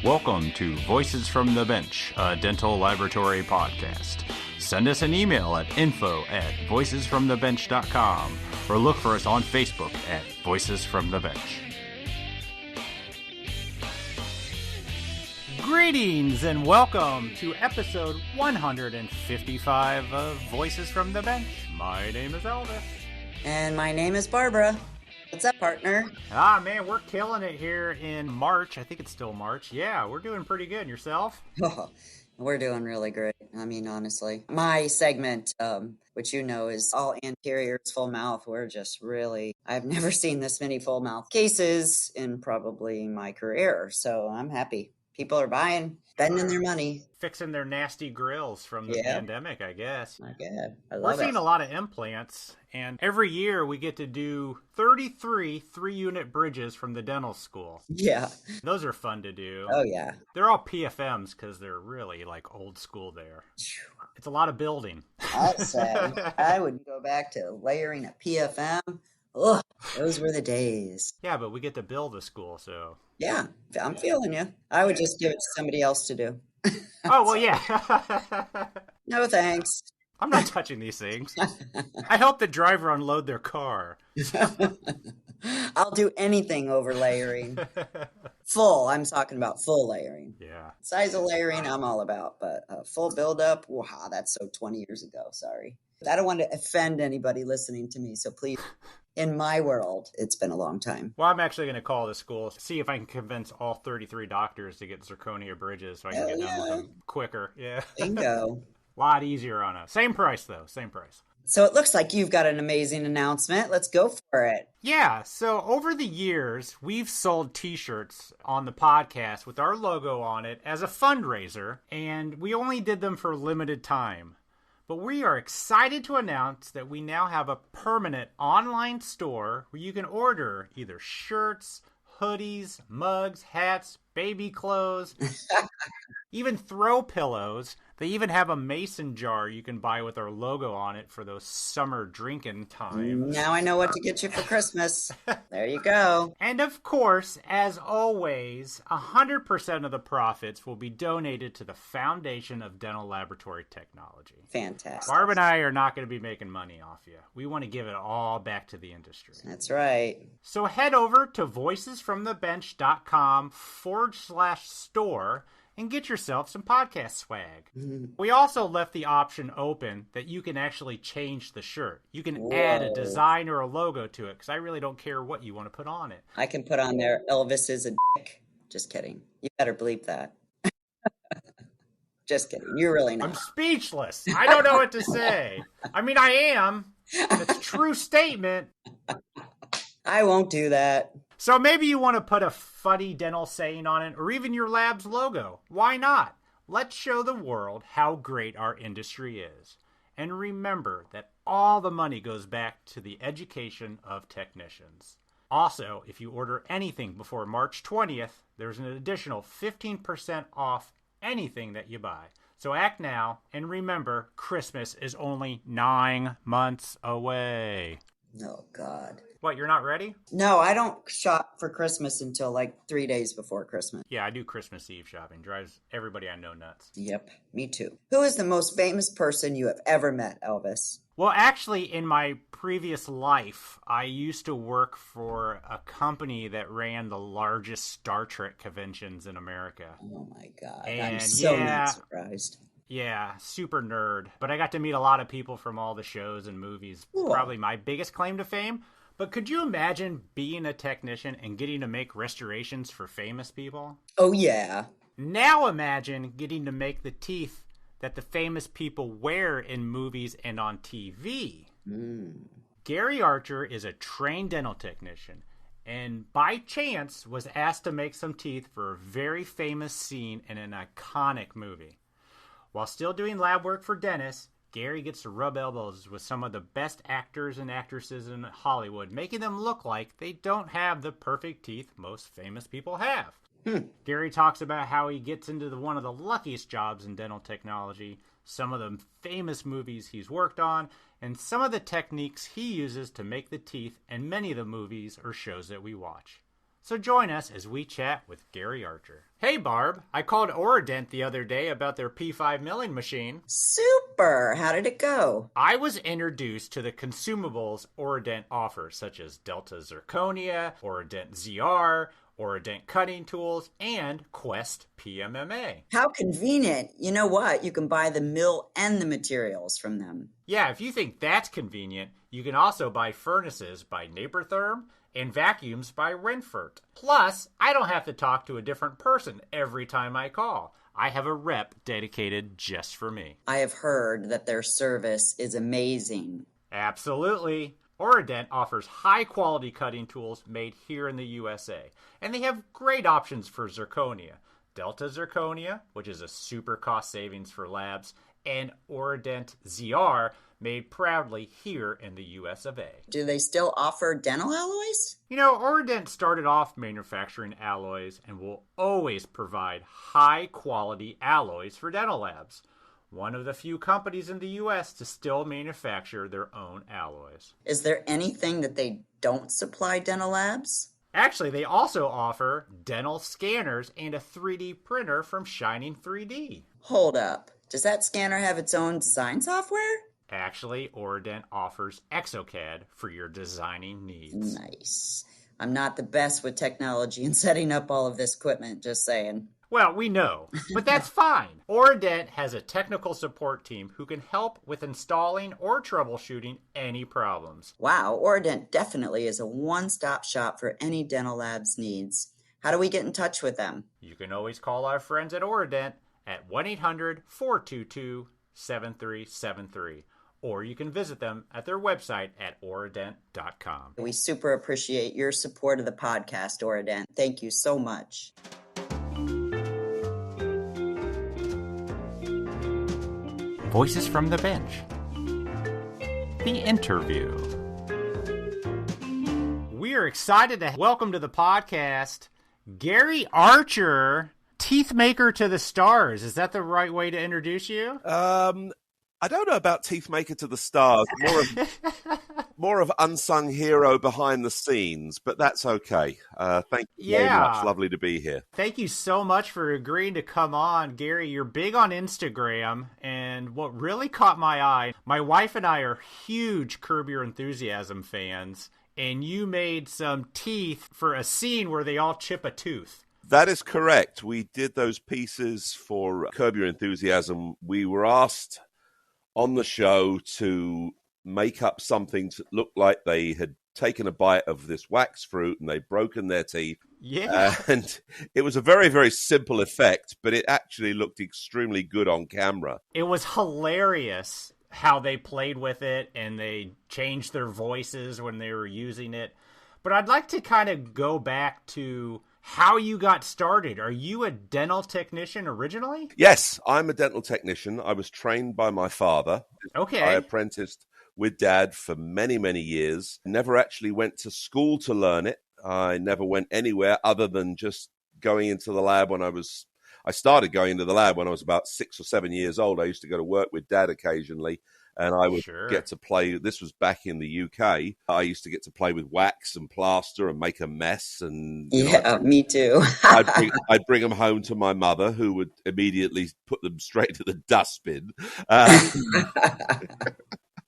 Welcome to Voices from the Bench, a dental laboratory podcast. Send us an email at info@voicesfromthebench.com or look for us on Facebook at Voices from the Bench. Greetings and welcome to episode 155 of Voices from the Bench. My name is Elvis. And my name is Barbara. What's up, partner? Man, we're killing it here in March. I think it's still March. Yeah, we're doing pretty good. Yourself? Oh, we're doing really great. I mean, honestly. My segment, which you know is all anteriors, full mouth, we're just really... I've never seen this many full mouth cases in probably my career, so I'm happy. People are buying, spending their money. Fixing their nasty grills from the pandemic, I guess. My God, I love We're it. seeing a lot of implants, and every year we get to do 33 three-unit bridges from the dental school. Yeah. Those are fun to do. Oh, yeah. They're all PFMs because they're really like old school there. It's a lot of building. I'd say I would go back to layering a PFM. Ugh, those were the days. Yeah, but we get to build the school, so... Yeah, I'm feeling you. I would just give it to somebody else to do. Oh, well, yeah. No, thanks. I'm not touching these things. I help the driver unload their car. I'll do anything over layering. Full, I'm talking about full layering. Yeah. Size of layering, I'm all about, but full buildup, wow, that's so 20 years ago, sorry. I don't want to offend anybody listening to me, so please, in my world, it's been a long time. Well, I'm actually going to call the school, see if I can convince all 33 doctors to get zirconia bridges so I can get done with them quicker. Yeah. Bingo. A lot easier on us. Same price, though. Same price. So it looks like you've got an amazing announcement. Let's go for it. Yeah. So over the years, we've sold t-shirts on the podcast with our logo on it as a fundraiser, and we only did them for a limited time. But we are excited to announce that we now have a permanent online store where you can order either shirts, hoodies, mugs, hats, baby clothes, even throw pillows. They even have a mason jar you can buy with our logo on it for those summer drinking times. Now I know what to get you for Christmas. There you go. And of course, as always, 100% of the profits will be donated to the Foundation of Dental Laboratory Technology. Fantastic. Barb and I are not going to be making money off you. We want to give it all back to the industry. That's right. So head over to voicesfromthebench.com/store and get yourself some podcast swag. We also left the option open that you can actually change the shirt. You can add a design or a logo to it, because I really don't care what you want to put on it. I can put on there, Elvis is a dick. Just kidding. You better bleep that. Just kidding. You're really not. I'm speechless. I don't know what to say. I mean, I am. It's a true statement. I won't do that. So maybe you want to put a funny dental saying on it, or even your lab's logo. Why not? Let's show the world how great our industry is. And remember that all the money goes back to the education of technicians. Also, if you order anything before March 20th, there's an additional 15% off anything that you buy. So act now, and remember, Christmas is only 9 months away. Oh, God. What, you're not ready? No, I don't shop for Christmas until like 3 days before Christmas. Yeah, I do Christmas Eve shopping. Drives everybody I know nuts. Yep, me too. Who is the most famous person you have ever met, Elvis? Well, actually, in my previous life, I used to work for a company that ran the largest Star Trek conventions in America. Oh, my God. And I'm so not surprised. Yeah, super nerd. But I got to meet a lot of people from all the shows and movies. Cool. Probably my biggest claim to fame. But could you imagine being a technician and getting to make restorations for famous people? Oh, yeah. Now imagine getting to make the teeth that the famous people wear in movies and on TV. Gary Archer is a trained dental technician, and by chance was asked to make some teeth for a very famous scene in an iconic movie. While still doing lab work for dentists, Gary gets to rub elbows with some of the best actors and actresses in Hollywood, making them look like they don't have the perfect teeth most famous people have. Gary talks about how he gets into one of the luckiest jobs in dental technology, some of the famous movies he's worked on, and some of the techniques he uses to make the teeth in many of the movies or shows that we watch. So join us as we chat with Gary Archer. Hey Barb, I called Oradent the other day about their P5 milling machine. Super! How did it go? I was introduced to the consumables Oradent offers, such as Delta Zirconia, Oradent ZR, Oradent cutting tools, and Quest PMMA. How convenient. You know what? You can buy the mill and the materials from them. Yeah, if you think that's convenient, you can also buy furnaces by Napertherm and vacuums by Renfert. Plus, I don't have to talk to a different person every time I call. I have a rep dedicated just for me. I have heard that their service is amazing. Absolutely. Oradent offers high-quality cutting tools made here in the USA, and they have great options for zirconia. Delta Zirconia, which is a super cost savings for labs, and Oradent ZR, made proudly here in the US of A. Do they still offer dental alloys? You know, Oradent started off manufacturing alloys and will always provide high-quality alloys for dental labs. One of the few companies in the U.S. to still manufacture their own alloys. Is there anything that they don't supply dental labs? Actually, they also offer dental scanners and a 3D printer from Shining 3D. Hold up. Does that scanner have its own design software? Actually, Oradent offers Exocad for your designing needs. Nice. I'm not the best with technology and setting up all of this equipment, just saying. Well, we know, but that's fine. Oradent has a technical support team who can help with installing or troubleshooting any problems. Wow, Oradent definitely is a one-stop shop for any dental lab's needs. How do we get in touch with them? You can always call our friends at Oradent at 1-800-422-7373, or you can visit them at their website at oradent.com. We super appreciate your support of the podcast, Oradent. Thank you so much. Voices from the Bench. The interview. We are excited to welcome to the podcast Gary Archer, teeth maker to the stars. Is that the right way to introduce you? I don't know about teeth maker to the stars. More of unsung hero behind the scenes, but that's okay. Thank you very much. Lovely to be here. Thank you so much for agreeing to come on, Gary. You're big on Instagram, and what really caught my eye, my wife and I are huge Curb Your Enthusiasm fans, and you made some teeth for a scene where they all chip a tooth. That is correct. We did those pieces for Curb Your Enthusiasm. We were asked on the show to make up something that looked like they had taken a bite of this wax fruit and they'd broken their teeth. Yeah. And it was a very, very simple effect, but it actually looked extremely good on camera. It was hilarious how they played with it and they changed their voices when they were using it. But I'd like to kind of go back to how you got started. Are you a dental technician originally? Yes, I'm a dental technician. I was trained by my father. Okay. I apprenticed with Dad for many, many years. Never actually went to school to learn it. I never went anywhere other than just going into the lab when I started going into the lab when I was about 6 or 7 years old. I used to go to work with Dad occasionally, and I would get to play. This was back in the UK. I used to get to play with wax and plaster and make a mess. And me too. I'd bring them home to my mother, who would immediately put them straight to the dustbin.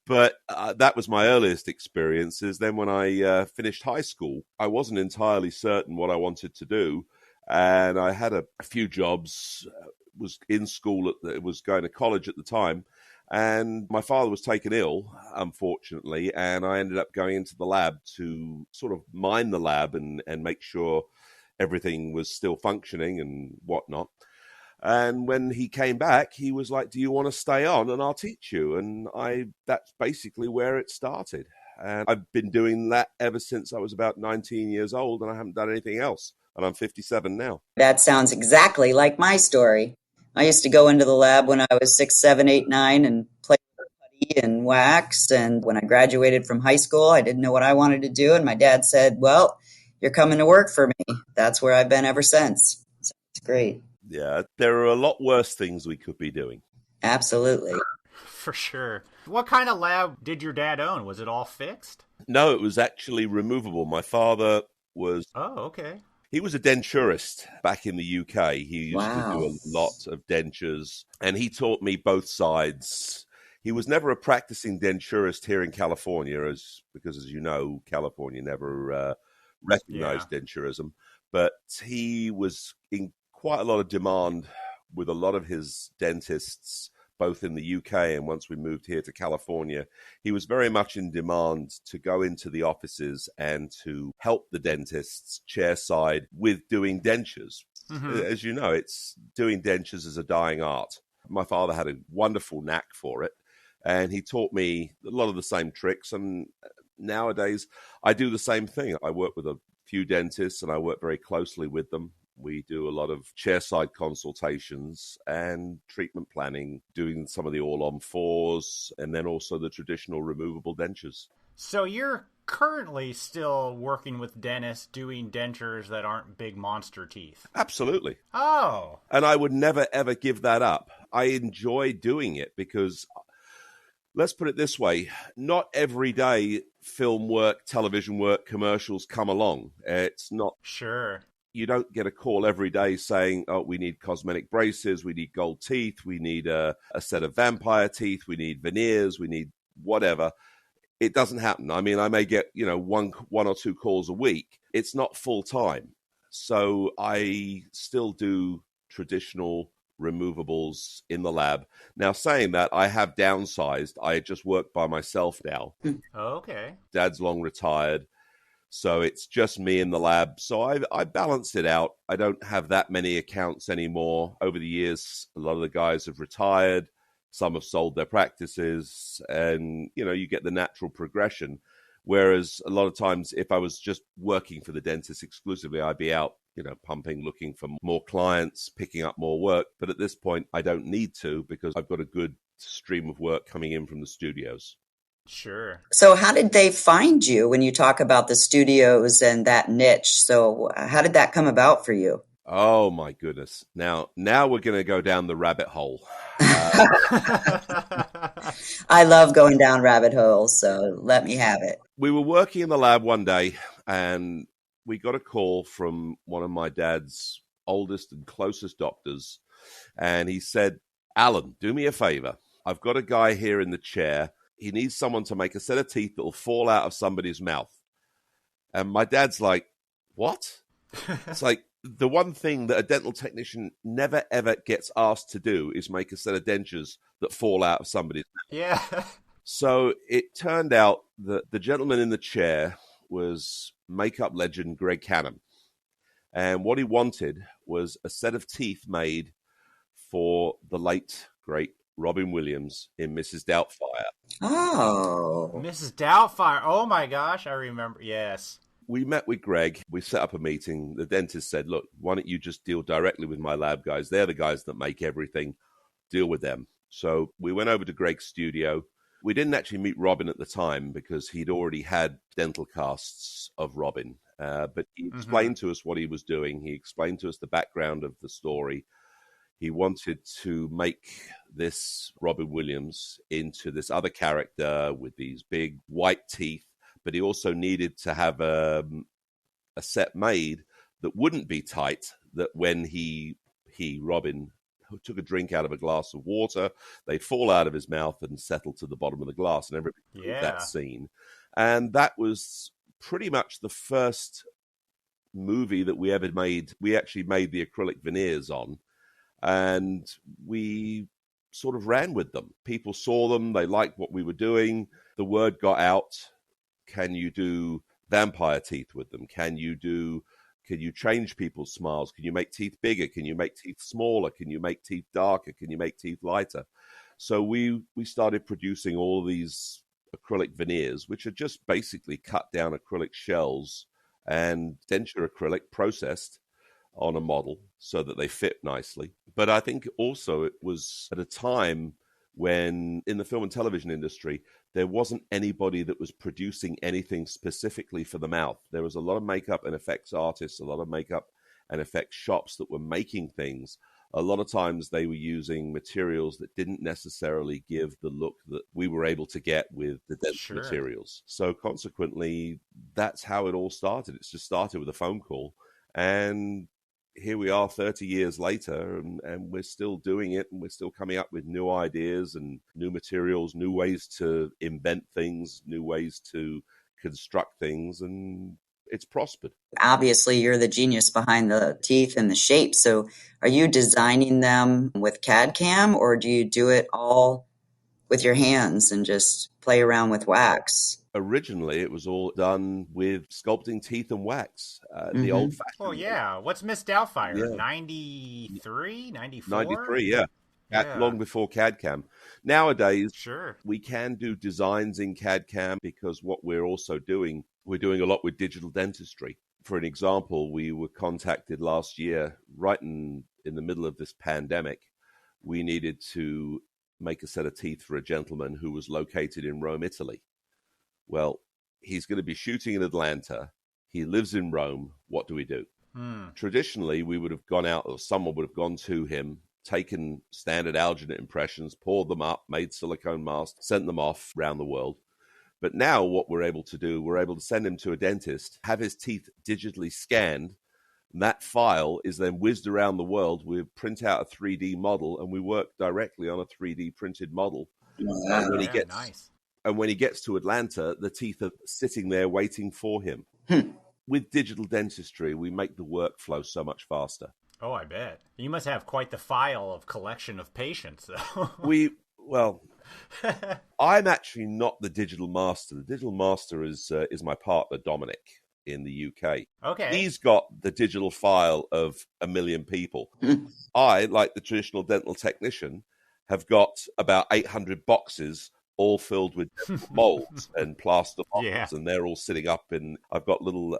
But that was my earliest experiences. Then when I finished high school, I wasn't entirely certain what I wanted to do. And I had a few jobs, was in school, was going to college at the time. And my father was taken ill, unfortunately. And I ended up going into the lab to sort of mind the lab and make sure everything was still functioning and whatnot. And when he came back, he was like, "Do you want to stay on and I'll teach you?" And that's basically where it started. And I've been doing that ever since I was about 19 years old, and I haven't done anything else. And I'm 57 now. That sounds exactly like my story. I used to go into the lab when I was 6, 7, 8, 9 and play with putty and wax. And when I graduated from high school, I didn't know what I wanted to do. And my dad said, "Well, you're coming to work for me." That's where I've been ever since. So it's great. Yeah, there are a lot worse things we could be doing. Absolutely. For sure. What kind of lab did your dad own? Was it all fixed? No, it was actually removable. My father was He was a denturist back in the UK. He used to do Wow. a lot of dentures, and he taught me both sides. He was never a practicing denturist here in California, because, as you know, California never recognized denturism. But he was in quite a lot of demand with a lot of his dentists, both in the UK and once we moved here to California. He was very much in demand to go into the offices and to help the dentists chairside with doing dentures. Mm-hmm. As you know, doing dentures is a dying art. My father had a wonderful knack for it, and he taught me a lot of the same tricks. And nowadays, I do the same thing. I work with a few dentists, and I work very closely with them. We do a lot of chairside consultations and treatment planning, doing some of the all-on-4s, and then also the traditional removable dentures. So you're currently still working with dentists doing dentures that aren't big monster teeth? Absolutely. Oh. And I would never, ever give that up. I enjoy doing it because, let's put it this way, not every day film work, television work, commercials come along. It's not... Sure. You don't get a call every day saying, oh, we need cosmetic braces, we need gold teeth, we need a set of vampire teeth, we need veneers, we need whatever. It doesn't happen. I mean, I may get, one or two calls a week. It's not full time. So I still do traditional removables in the lab. Now, saying that, I have downsized. I just work by myself now. Okay. Dad's long retired. So it's just me in the lab. So I balanced it out. I don't have that many accounts anymore. Over the years, a lot of the guys have retired. Some have sold their practices. And, you get the natural progression. Whereas a lot of times, if I was just working for the dentist exclusively, I'd be out, pumping, looking for more clients, picking up more work. But at this point, I don't need to because I've got a good stream of work coming in from the studios. Sure. So how did they find you when you talk about the studios and that niche? So how did that come about for you? Oh, my goodness. Now we're going to go down the rabbit hole. I love going down rabbit holes, so let me have it. We were working in the lab one day, and we got a call from one of my dad's oldest and closest doctors, and he said, Alan, do me a favor. I've got a guy here in the chair. He needs someone to make a set of teeth that will fall out of somebody's mouth. And my dad's like, what? It's like the one thing that a dental technician never, ever gets asked to do is make a set of dentures that fall out of somebody's mouth. Yeah. So it turned out that the gentleman in the chair was makeup legend Greg Cannon. And what he wanted was a set of teeth made for the late, great Robin Williams in Mrs. Doubtfire. Oh. Mrs. Doubtfire. Oh, my gosh. I remember. Yes. We met with Greg. We set up a meeting. The dentist said, look, why don't you just deal directly with my lab guys? They're the guys that make everything. Deal with them. So we went over to Greg's studio. We didn't actually meet Robin at the time because he'd already had dental casts of Robin. But he explained to us what he was doing. He explained to us the background of the story. He wanted to make this Robin Williams into this other character with these big white teeth, but he also needed to have a set made that wouldn't be tight, that when Robin, took a drink out of a glass of water, they'd fall out of his mouth and settle to the bottom of the glass, and everybody knew that scene. And that was pretty much the first movie that we ever made. We actually made the acrylic veneers on. And we sort of ran with them. People saw them. They liked what we were doing. The word got out. Can you do vampire teeth with them? Can you change people's smiles? Can you make teeth bigger? Can you make teeth smaller? Can you make teeth darker? Can you make teeth lighter? So we started producing all these acrylic veneers, which are just basically cut down acrylic shells and denture acrylic processed on a model so that they fit nicely. But I think also it was at a time when in the film and television industry, there wasn't anybody that was producing anything specifically for the mouth. There was a lot of makeup and effects artists, a lot of makeup and effects shops that were making things. A lot of times they were using materials that didn't necessarily give the look that we were able to get with the dental materials. So consequently, that's how it all started. It's just started with a phone call. And here we are 30 years later, and we're still doing it, and we're still coming up with new ideas and new materials, new ways to invent things, new ways to construct things, and it's prospered. Obviously, you're the genius behind the teeth and the shape. So are you designing them with CAD/CAM, or do you do it all with your hands and just play around with wax? Originally, it was all done with sculpting teeth and wax, the Mm-hmm. old-fashioned Oh, way. yeah. What's Miss Doubtfire? Yeah. 93, 94? 93, yeah. Yeah. Long before CAD/CAM. Nowadays, Sure. we can do designs in CAD/CAM because what we're also doing, we're doing a lot with digital dentistry. For an example, we were contacted last year, right in the middle of this pandemic. We needed to make a set of teeth for a gentleman who was located in Rome, Italy. Well, he's going to be shooting in Atlanta. He lives in Rome. What do we do? Traditionally, we would have gone out, or someone would have gone to him, taken standard alginate impressions, poured them up, made silicone masks, sent them off around the world. But now what we're able to do, we're able to send him to a dentist, have his teeth digitally scanned, and that file is then whizzed around the world. We print out a 3D model, and we work directly on a 3D printed model. Nice. And when he gets to Atlanta, the teeth are sitting there waiting for him. With digital dentistry, we make the workflow so much faster. Oh, I bet. You must have quite the file of collection of patients, though. I'm actually not the digital master. The digital master is my partner, Dominic, in the UK. Okay. He's got the digital file of 1 million people. I, like the traditional dental technician, have got about 800 boxes all filled with molds and plaster bottles, and they're all sitting up I've got little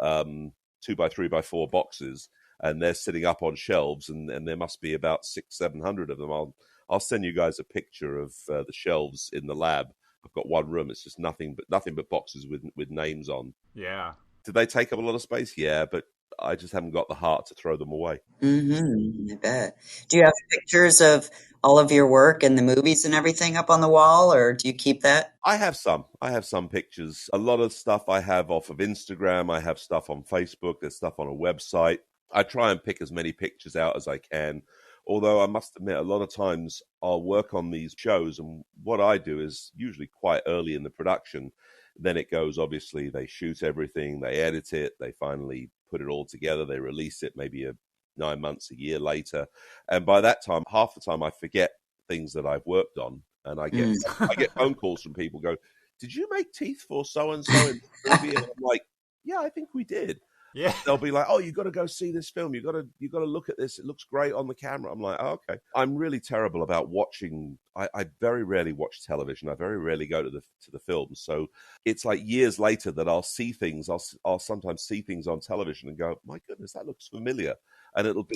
2x3x4 boxes, and they're sitting up on shelves, and there must be about 600-700 of them. I'll send you guys a picture of the shelves in the lab. I've got one room; it's just nothing but boxes with names on. Yeah. Did they take up a lot of space? Yeah, but I just haven't got the heart to throw them away. I bet. Do you have pictures of all of your work and the movies and everything up on the wall, or do you keep that? I have some pictures. A lot of stuff I have off of Instagram. I have stuff on Facebook. There's stuff on a website. I try and pick as many pictures out as I can. Although I must admit, a lot of times I'll work on these shows, and what I do is usually quite early in the production. Then it goes, obviously, they shoot everything, they edit it, they finally put it all together, they release it maybe 9 months, a year later. And by that time, half the time I forget things that I've worked on. And I get phone calls from people go, "Did you make teeth for so-and-so in the movie?" And I'm like, "Yeah, I think we did." Yeah. They'll be like, "Oh, you got to go see this film. You got to look at this. It looks great on the camera." I'm like, "Oh, okay." I'm really terrible about watching. I very rarely watch television. I very rarely go to the films. So it's like years later that I'll see things. I'll sometimes see things on television and go, "My goodness, that looks familiar," and it'll be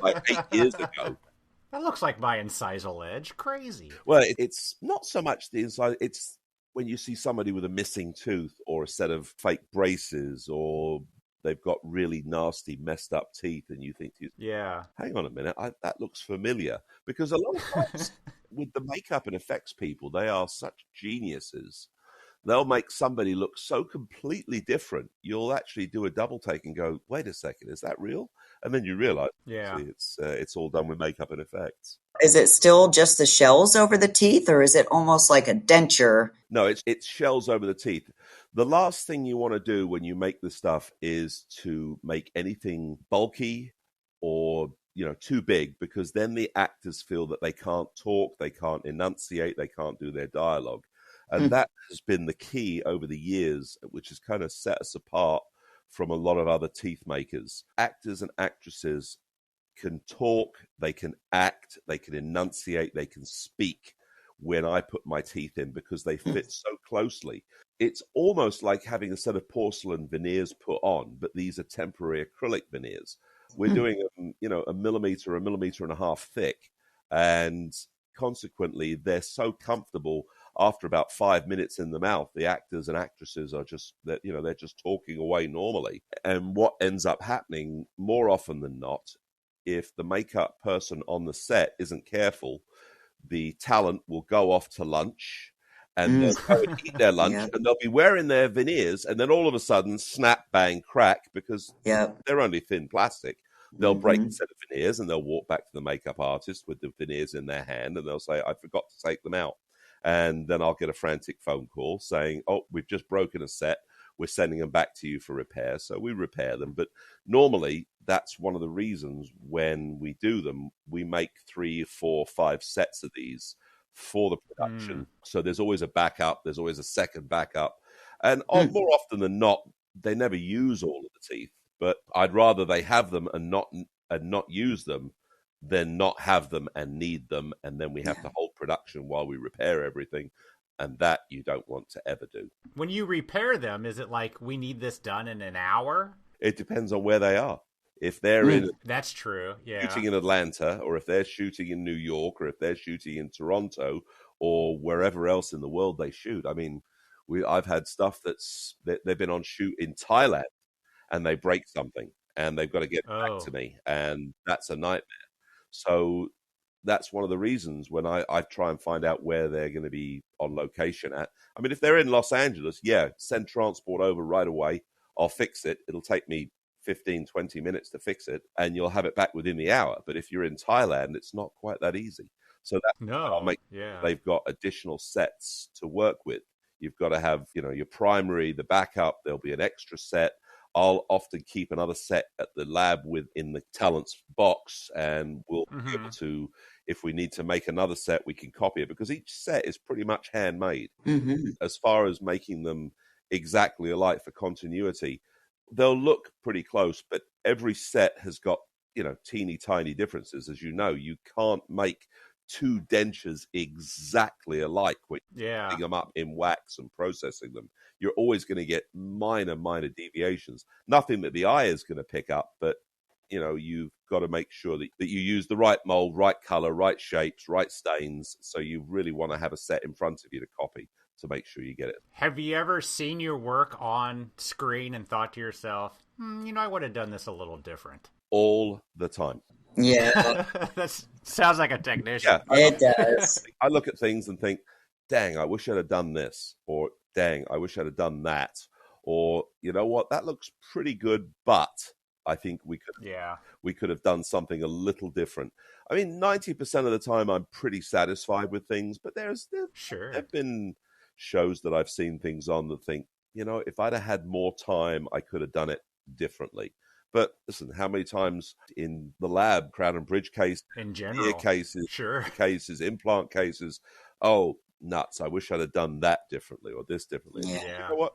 like 8 years ago. That looks like my incisal edge. Crazy. Well, it's not so much the inside. It's when you see somebody with a missing tooth or a set of fake braces, or they've got really nasty, messed up teeth, and you think, hang on a minute, that looks familiar. Because a lot of times with the makeup and effects people, they are such geniuses. They'll make somebody look so completely different. You'll actually do a double take and go, "Wait a second, is that real?" And then you realize, it's all done with makeup and effects. Is it still just the shells over the teeth, or is it almost like a denture? No, it's shells over the teeth. The last thing you want to do when you make this stuff is to make anything bulky or too big, because then the actors feel that they can't talk, they can't enunciate, they can't do their dialogue. And that has been the key over the years, which has kind of set us apart from a lot of other teeth makers. Actors and actresses can talk, they can act, they can enunciate, they can speak when I put my teeth in, because they fit so closely. It's almost like having a set of porcelain veneers put on, but these are temporary acrylic veneers. We're doing a millimeter and a half thick, and consequently they're so comfortable. After about 5 minutes in the mouth, the actors and actresses are they're just talking away normally. And what ends up happening more often than not, if the makeup person on the set isn't careful, the talent will go off to lunch, and they'll go and eat their lunch, Yep. and they'll be wearing their veneers, and then all of a sudden, snap, bang, crack, because Yep. they're only thin plastic. They'll break a set of veneers, and they'll walk back to the makeup artist with the veneers in their hand, and they'll say, I forgot to take them out. And then I'll get a frantic phone call saying, oh, we've just broken a set. We're sending them back to you for repair. So we repair them. But normally, that's one of the reasons when we do them, we make 3, 4, 5 sets of these for the production. So there's always a backup. There's always a second backup. And more often than not, they never use all of the teeth. But I'd rather they have them and not use them than not have them and need them. And then we have to hold production while we repair everything. And that you don't want to ever do. When you repair them, is it like, we need this done in an hour? It depends on where they are. If they're in That's true, yeah. shooting in Atlanta, or if they're shooting in New York, or if they're shooting in Toronto, or wherever else in the world they shoot. I mean, I've had stuff they've been on shoot in Thailand, and they break something, and they've got to get it back to me, and that's a nightmare. So that's one of the reasons when I try and find out where they're going to be on location at. I mean, if they're in Los Angeles, send transport over right away. I'll fix it. It'll take me 15, 20 minutes to fix it, and you'll have it back within the hour. But if you're in Thailand, it's not quite that easy. So I'll make they've got additional sets to work with. You've got to have, your primary, the backup. There'll be an extra set. I'll often keep another set at the lab in the talent's box, and we'll be able to, if we need to make another set, we can copy it, because each set is pretty much handmade. As far as making them exactly alike for continuity, they'll look pretty close, but every set has got, teeny tiny differences. As you know, you can't make 2 dentures exactly alike when you're putting them up in wax and processing them. You're always going to get minor deviations. Nothing that the eye is going to pick up, but you've got to make sure that you use the right mold, right color, right shapes, right stains. So you really want to have a set in front of you to copy to make sure you get it. Have you ever seen your work on screen and thought to yourself, I would have done this a little different? All the time. Yeah. That sounds like a technician. Yeah, it does. I look at things and think, dang, I wish I'd have done this, or dang, I wish I'd have done that, or you know what, that looks pretty good, but I think we could have done something a little different. I mean, 90% of the time I'm pretty satisfied with things, but there've been shows that I've seen things on that think, if I'd have had more time, I could have done it differently. But listen, how many times in the lab, Crown and Bridge case, in general, cases, implant cases, oh, nuts, I wish I'd have done that differently or this differently. Yeah. You know what?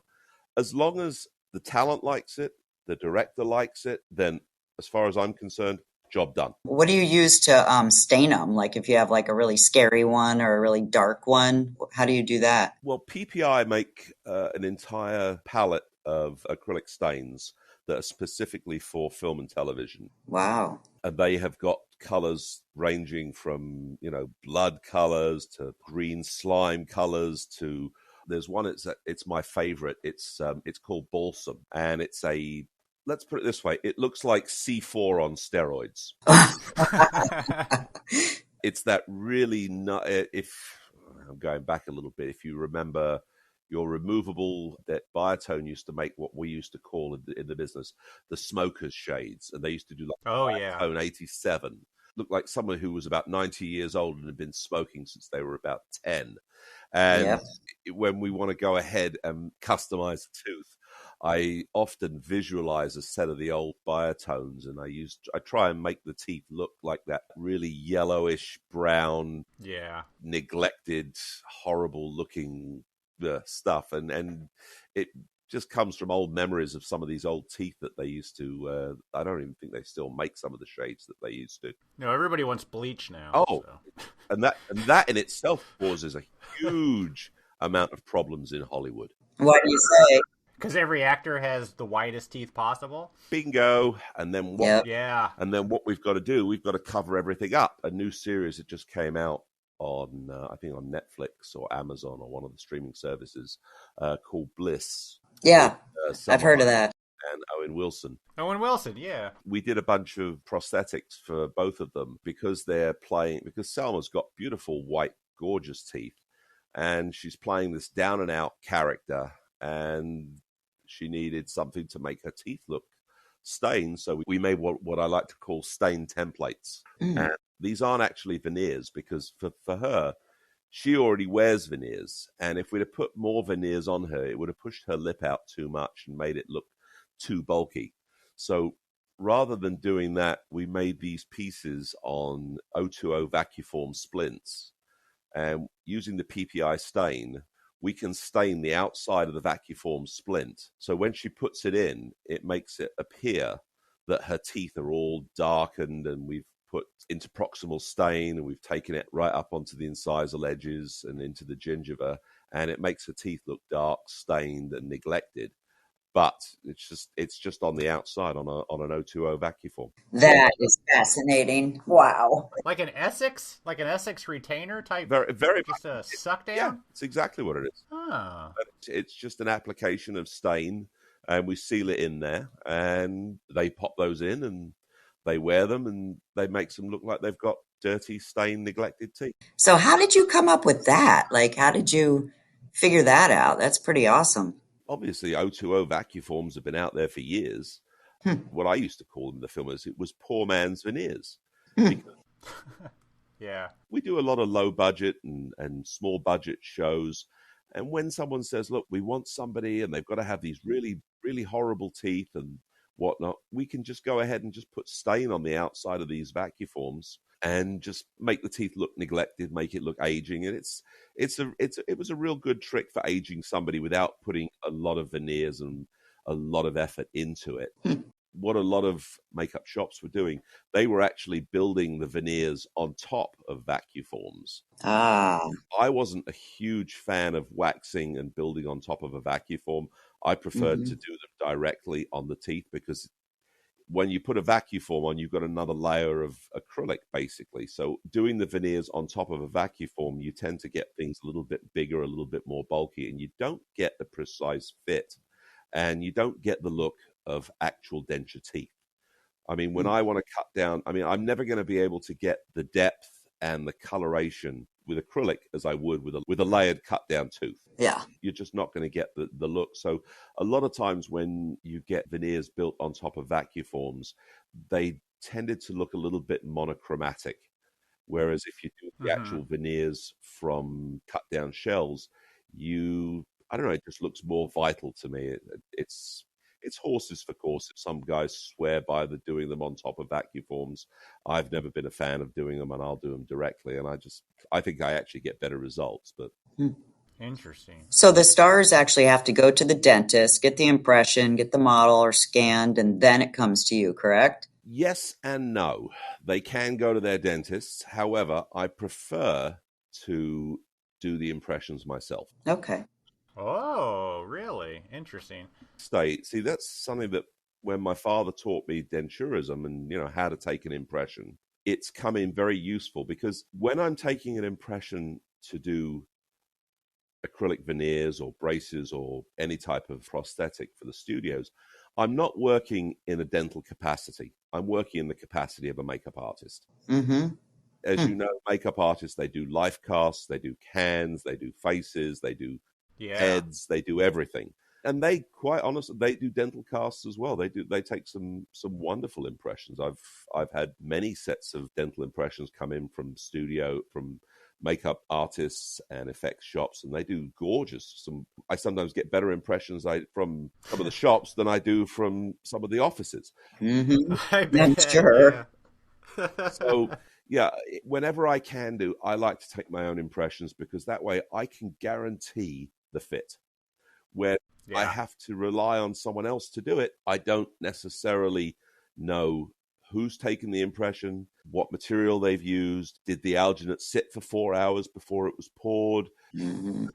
As long as the talent likes it, the director likes it, then as far as I'm concerned, job done. What do you use to stain them? Like if you have like a really scary one or a really dark one, how do you do that? Well, PPI make an entire palette of acrylic stains that are specifically for film and television. Wow. And they have got colors ranging from, blood colors to green slime colors to, there's one, it's my favorite. It's called Balsam, and it's let's put it this way, it looks like C4 on steroids. It's that really, if I'm going back a little bit, if you remember your removable, that Biotone used to make what we used to call in the business the smoker's shades, and they used to do like Biotone 87. Looked like someone who was about 90 years old and had been smoking since they were about 10. And when we want to go ahead and customize the tooth, I often visualize a set of the old Biotones, and I try and make the teeth look like that really yellowish brown, neglected, horrible looking stuff, and it just comes from old memories of some of these old teeth that they used to. I don't even think they still make some of the shades that they used to. No, everybody wants bleach now. Oh, so. and that in itself causes a huge amount of problems in Hollywood. What do you say? Because every actor has the whitest teeth possible. Bingo. And then what we've got to do, we've got to cover everything up. A new series that just came out on, I think on Netflix or Amazon or one of the streaming services, called Bliss. Yeah, I've heard of that. And Owen Wilson. Owen Wilson, yeah. We did a bunch of prosthetics for both of them because Selma's got beautiful white, gorgeous teeth. and she's playing this down and out character, and she needed something to make her teeth look stained. So we made what I like to call stain templates. And these aren't actually veneers, because for her, she already wears veneers. And if we'd have put more veneers on her, it would have pushed her lip out too much and made it look too bulky. So rather than doing that, we made these pieces on 020 vacuform splints. And using the PPI stain, we can stain the outside of the vacuform splint. So when she puts it in, it makes it appear that her teeth are all darkened, and we've put interproximal stain, and we've taken it right up onto the incisal edges and into the gingiva, and it makes her teeth look dark, stained, and neglected. But it's just on the outside on an 020 vacuform. That is fascinating. Wow. Like an Essex retainer type? Very just a suck down? Yeah, it's exactly what it is. It's just an application of stain, and we seal it in there, and they pop those in, and they wear them, and they make them look like they've got dirty, stained, neglected teeth. So how did you come up with that? Like, how did you figure that out? That's pretty awesome. Obviously, 020 vacuforms have been out there for years. What I used to call them in the film is it was poor man's veneers. Yeah. We do a lot of low budget and small budget shows. And when someone says, look, we want somebody and they've got to have these really, really horrible teeth and whatnot, we can just go ahead and just put stain on the outside of these vacuforms and just make the teeth look neglected, make it look aging. And it was a real good trick for aging somebody without putting a lot of veneers and a lot of effort into it. What a lot of makeup shops were doing, they were actually building the veneers on top of vacuforms. I wasn't a huge fan of waxing and building on top of a vacuform. I preferred to do them directly on the teeth, because when you put a vacuform on, you've got another layer of acrylic, basically. So doing the veneers on top of a vacuform, you tend to get things a little bit bigger, a little bit more bulky, and you don't get the precise fit, and you don't get the look of actual denture teeth. I mean, when I want to cut down, I mean, I'm never going to be able to get the depth and the coloration with acrylic as I would with a layered cut down tooth. Yeah. You're just not going to get the look. So a lot of times when you get veneers built on top of vacuforms, they tended to look a little bit monochromatic. Whereas if you do the actual veneers from cut down shells, I don't know, it just looks more vital to me. It's horses for courses. Some guys swear by doing them on top of vacuforms. I've never been a fan of doing them, and I'll do them directly. And I think I actually get better results. But Interesting. So the stars actually have to go to the dentist, get the impression, get the model or scanned, and then it comes to you, correct? Yes and no. They can go to their dentists. However, I prefer to do the impressions myself. Okay. Oh, really? Interesting. See, that's something that when my father taught me denturism and, how to take an impression, it's come in very useful, because when I'm taking an impression to do acrylic veneers or braces or any type of prosthetic for the studios, I'm not working in a dental capacity. I'm working in the capacity of a makeup artist. As you know, makeup artists, they do life casts, they do cans, they do faces, they do heads, they do everything. And they, quite honestly, they do dental casts as well. They take some wonderful impressions. I've had many sets of dental impressions come in from makeup artists and effects shops, and they do gorgeous. I sometimes get better impressions from some of the shops than I do from some of the offices. I bet, sure. So yeah, whenever I can do, I like to take my own impressions, because that way I can guarantee the fit. Where I have to rely on someone else to do it, I don't necessarily know who's taken the impression, what material they've used, did the alginate sit for 4 hours before it was poured. And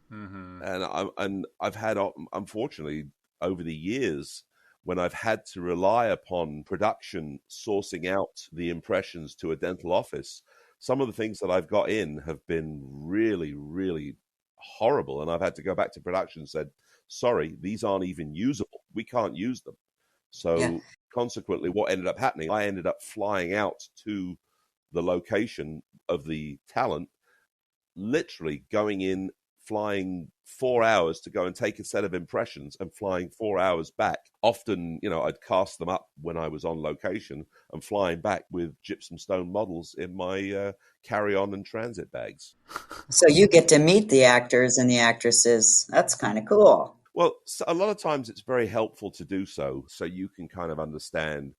I've had, unfortunately, over the years, when I've had to rely upon production sourcing out the impressions to a dental office, some of the things that I've got in have been really, really horrible. And I've had to go back to production and said, sorry, these aren't even usable. We can't use them. So consequently, what ended up happening, I ended up flying out to the location of the talent, literally going in, flying 4 hours to go and take a set of impressions and flying 4 hours back. Often, I'd cast them up when I was on location and flying back with gypsum stone models in my carry-on and transit bags. So you get to meet the actors and the actresses. That's kind of cool. Well, so a lot of times it's very helpful to do so you can kind of understand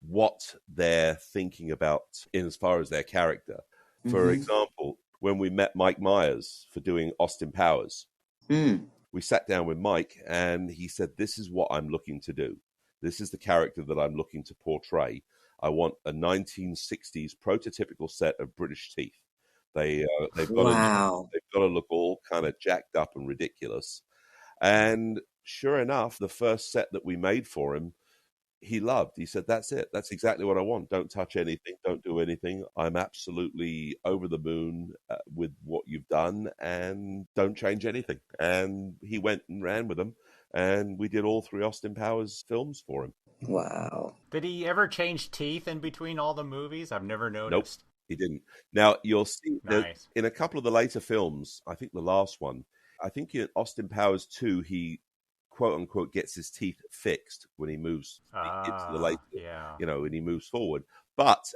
what they're thinking about in as far as their character. For example, when we met Mike Myers for doing Austin Powers, we sat down with Mike and he said, this is what I'm looking to do. This is the character that I'm looking to portray. I want a 1960s prototypical set of British teeth. They've got to look all kind of jacked up and ridiculous. And sure enough, the first set that we made for him, he loved. He said, that's it. That's exactly what I want. Don't touch anything. Don't do anything. I'm absolutely over the moon with what you've done, and don't change anything. And he went and ran with them, and we did all 3 Austin Powers films for him. Wow. Did he ever change teeth in between all the movies? I've never noticed. Nope, he didn't. Now, you'll see nice. In a couple of the later films, I think the last one, I think in Austin Powers 2, he quote-unquote gets his teeth fixed when he moves into the later, and he moves forward. But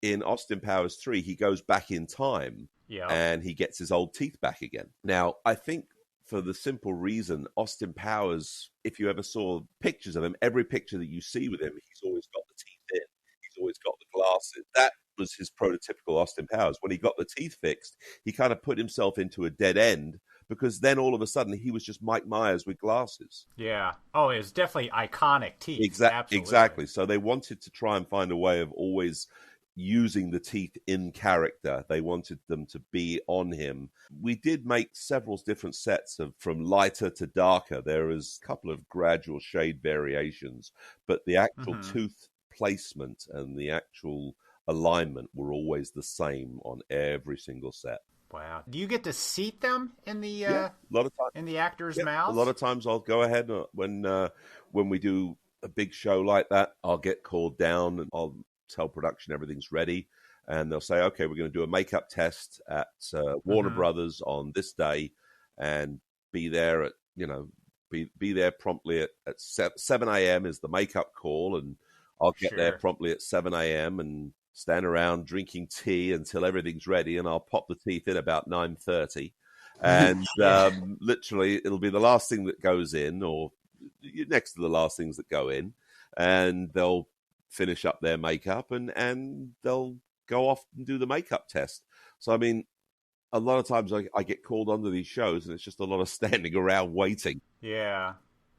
in Austin Powers 3, he goes back in time and he gets his old teeth back again. Now, I think for the simple reason, Austin Powers, if you ever saw pictures of him, every picture that you see with him, he's always got the teeth in. He's always got the glasses. That was his prototypical Austin Powers. When he got the teeth fixed, he kind of put himself into a dead end, because then all of a sudden he was just Mike Myers with glasses. Yeah. Oh, it was definitely iconic teeth. Exactly. So they wanted to try and find a way of always using the teeth in character. They wanted them to be on him. We did make several different sets from lighter to darker. There is a couple of gradual shade variations, but the actual tooth placement and the actual alignment were always the same on every single set. Wow. Do you get to seat them in the a lot of times, in the actors' mouths? A lot of times I'll go ahead when we do a big show like that, I'll get called down and I'll tell production everything's ready, and they'll say, okay, we're going to do a makeup test at Warner Brothers on this day, and be there at be there promptly at 7 a.m. is the makeup call, and I'll get there promptly at 7 a.m. and stand around drinking tea until everything's ready, and I'll pop the teeth in about 9:30. And literally, it'll be the last thing that goes in, or next to the last things that go in, and they'll finish up their makeup, and they'll go off and do the makeup test. So, I mean, a lot of times I get called onto these shows, and it's just a lot of standing around waiting. Yeah.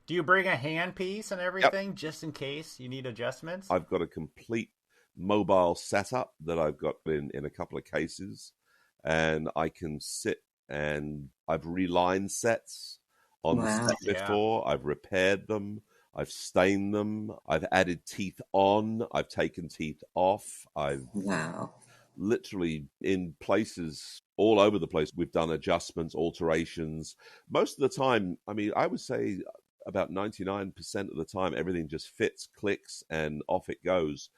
Do you bring a handpiece and everything just in case you need adjustments? I've got a complete mobile setup that I've got in a couple of cases, and I can sit, and I've relined sets on the set before. I've repaired them, I've stained them, I've added teeth on, I've taken teeth off. I've literally in places all over the place. We've done adjustments, alterations. Most of the time, I mean, I would say about 99% of the time, everything just fits, clicks, and off it goes.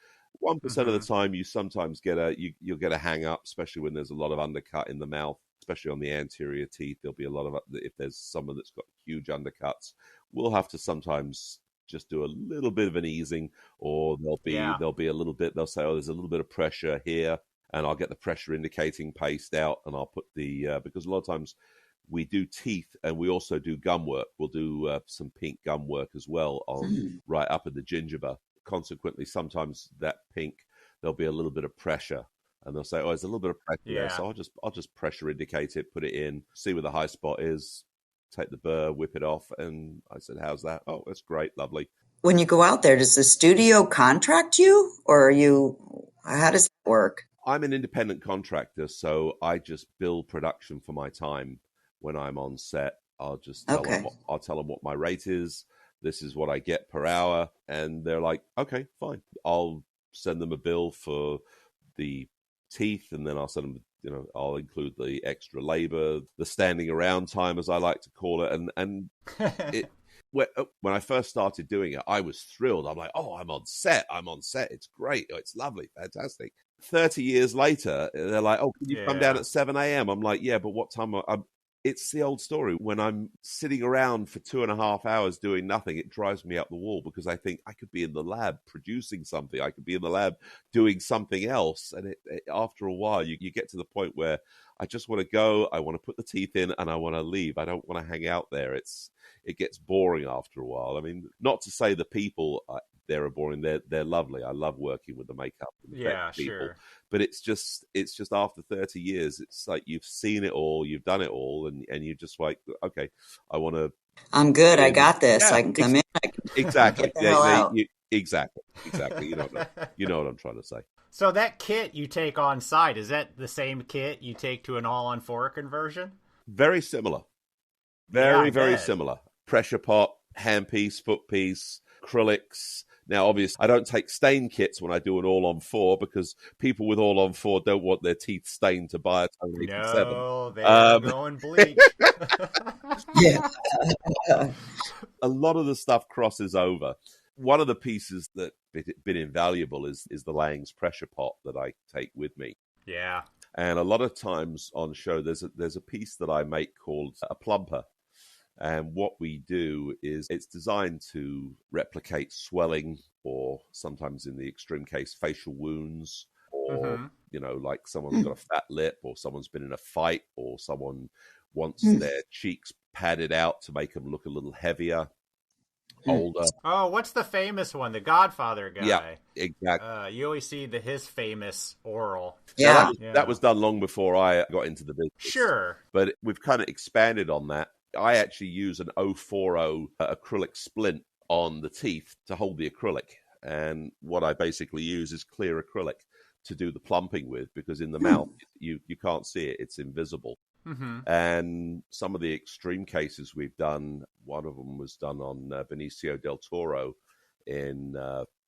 1% of the time, you sometimes get you'll get a hang up, especially when there's a lot of undercut in the mouth, especially on the anterior teeth. There'll be a lot of, if there's someone that's got huge undercuts, we'll have to sometimes just do a little bit of an easing, or there'll be a little bit. They'll say, oh, there's a little bit of pressure here, and I'll get the pressure indicating paste out, and I'll put because a lot of times we do teeth and we also do gum work. We'll do some pink gum work as well right up in the gingiva. Consequently, sometimes that pink, there'll be a little bit of pressure, and they'll say, oh, there's a little bit of pressure there, so I'll just pressure indicate it, put it in, see where the high spot is, take the burr, whip it off. And I said, how's that? Oh, that's great, lovely. When you go out there, does the studio contract you, or how does that work? I'm an independent contractor, so I just bill production for my time when I'm on set. I'll just tell them what my rate is. This is what I get per hour. And they're like, okay, fine. I'll send them a bill for the teeth, and then I'll send them, I'll include the extra labor, the standing around time, as I like to call it. And when I first started doing it, I was thrilled. I'm like, oh, I'm on set. It's great. Oh, it's lovely. Fantastic. 30 years later, they're like, oh, can you come down at 7 a.m.? I'm like, yeah, but what time? it's the old story. When I'm sitting around for 2.5 hours doing nothing, it drives me up the wall because I think I could be in the lab producing something. I could be in the lab doing something else. And after a while, you get to the point where I just want to go, I want to put the teeth in, and I want to leave. I don't want to hang out there. It gets boring after a while. I mean, not to say the people there are boring. They're lovely. I love working with the makeup and Yeah, people. sure. But it's just after 30 years, it's like you've seen it all, you've done it all, and you're just like, okay, I want to. I'm good. I got this. Yeah, I can come in. I can exactly. get the hell out. Exactly. You know what I'm trying to say. So that kit you take on site, is that the same kit you take to an all-on-4 conversion? Very similar. Very similar. Pressure pot, handpiece, footpiece, acrylics. Now, obviously, I don't take stain kits when I do an all-on-4 because people with all-on-4 don't want their teeth stained to buy a Tone 87. No, they're going bleach. Yeah. A lot of the stuff crosses over. One of the pieces that been invaluable is the Lang's pressure pot that I take with me. Yeah. And a lot of times on show, there's a piece that I make called a plumper. And what we do is it's designed to replicate swelling or sometimes in the extreme case, facial wounds or, like someone's got a fat lip or someone's been in a fight or someone wants their cheeks padded out to make them look a little heavier, older. Oh, what's the famous one? The Godfather guy. Yeah, exactly. You always see his famous oral. Yeah. That was done long before I got into the business. Sure. But we've kind of expanded on that. I actually use an 040 acrylic splint on the teeth to hold the acrylic. And what I basically use is clear acrylic to do the plumping with, because in the mouth, you can't see it. It's invisible. Mm-hmm. And some of the extreme cases we've done, one of them was done on Benicio del Toro in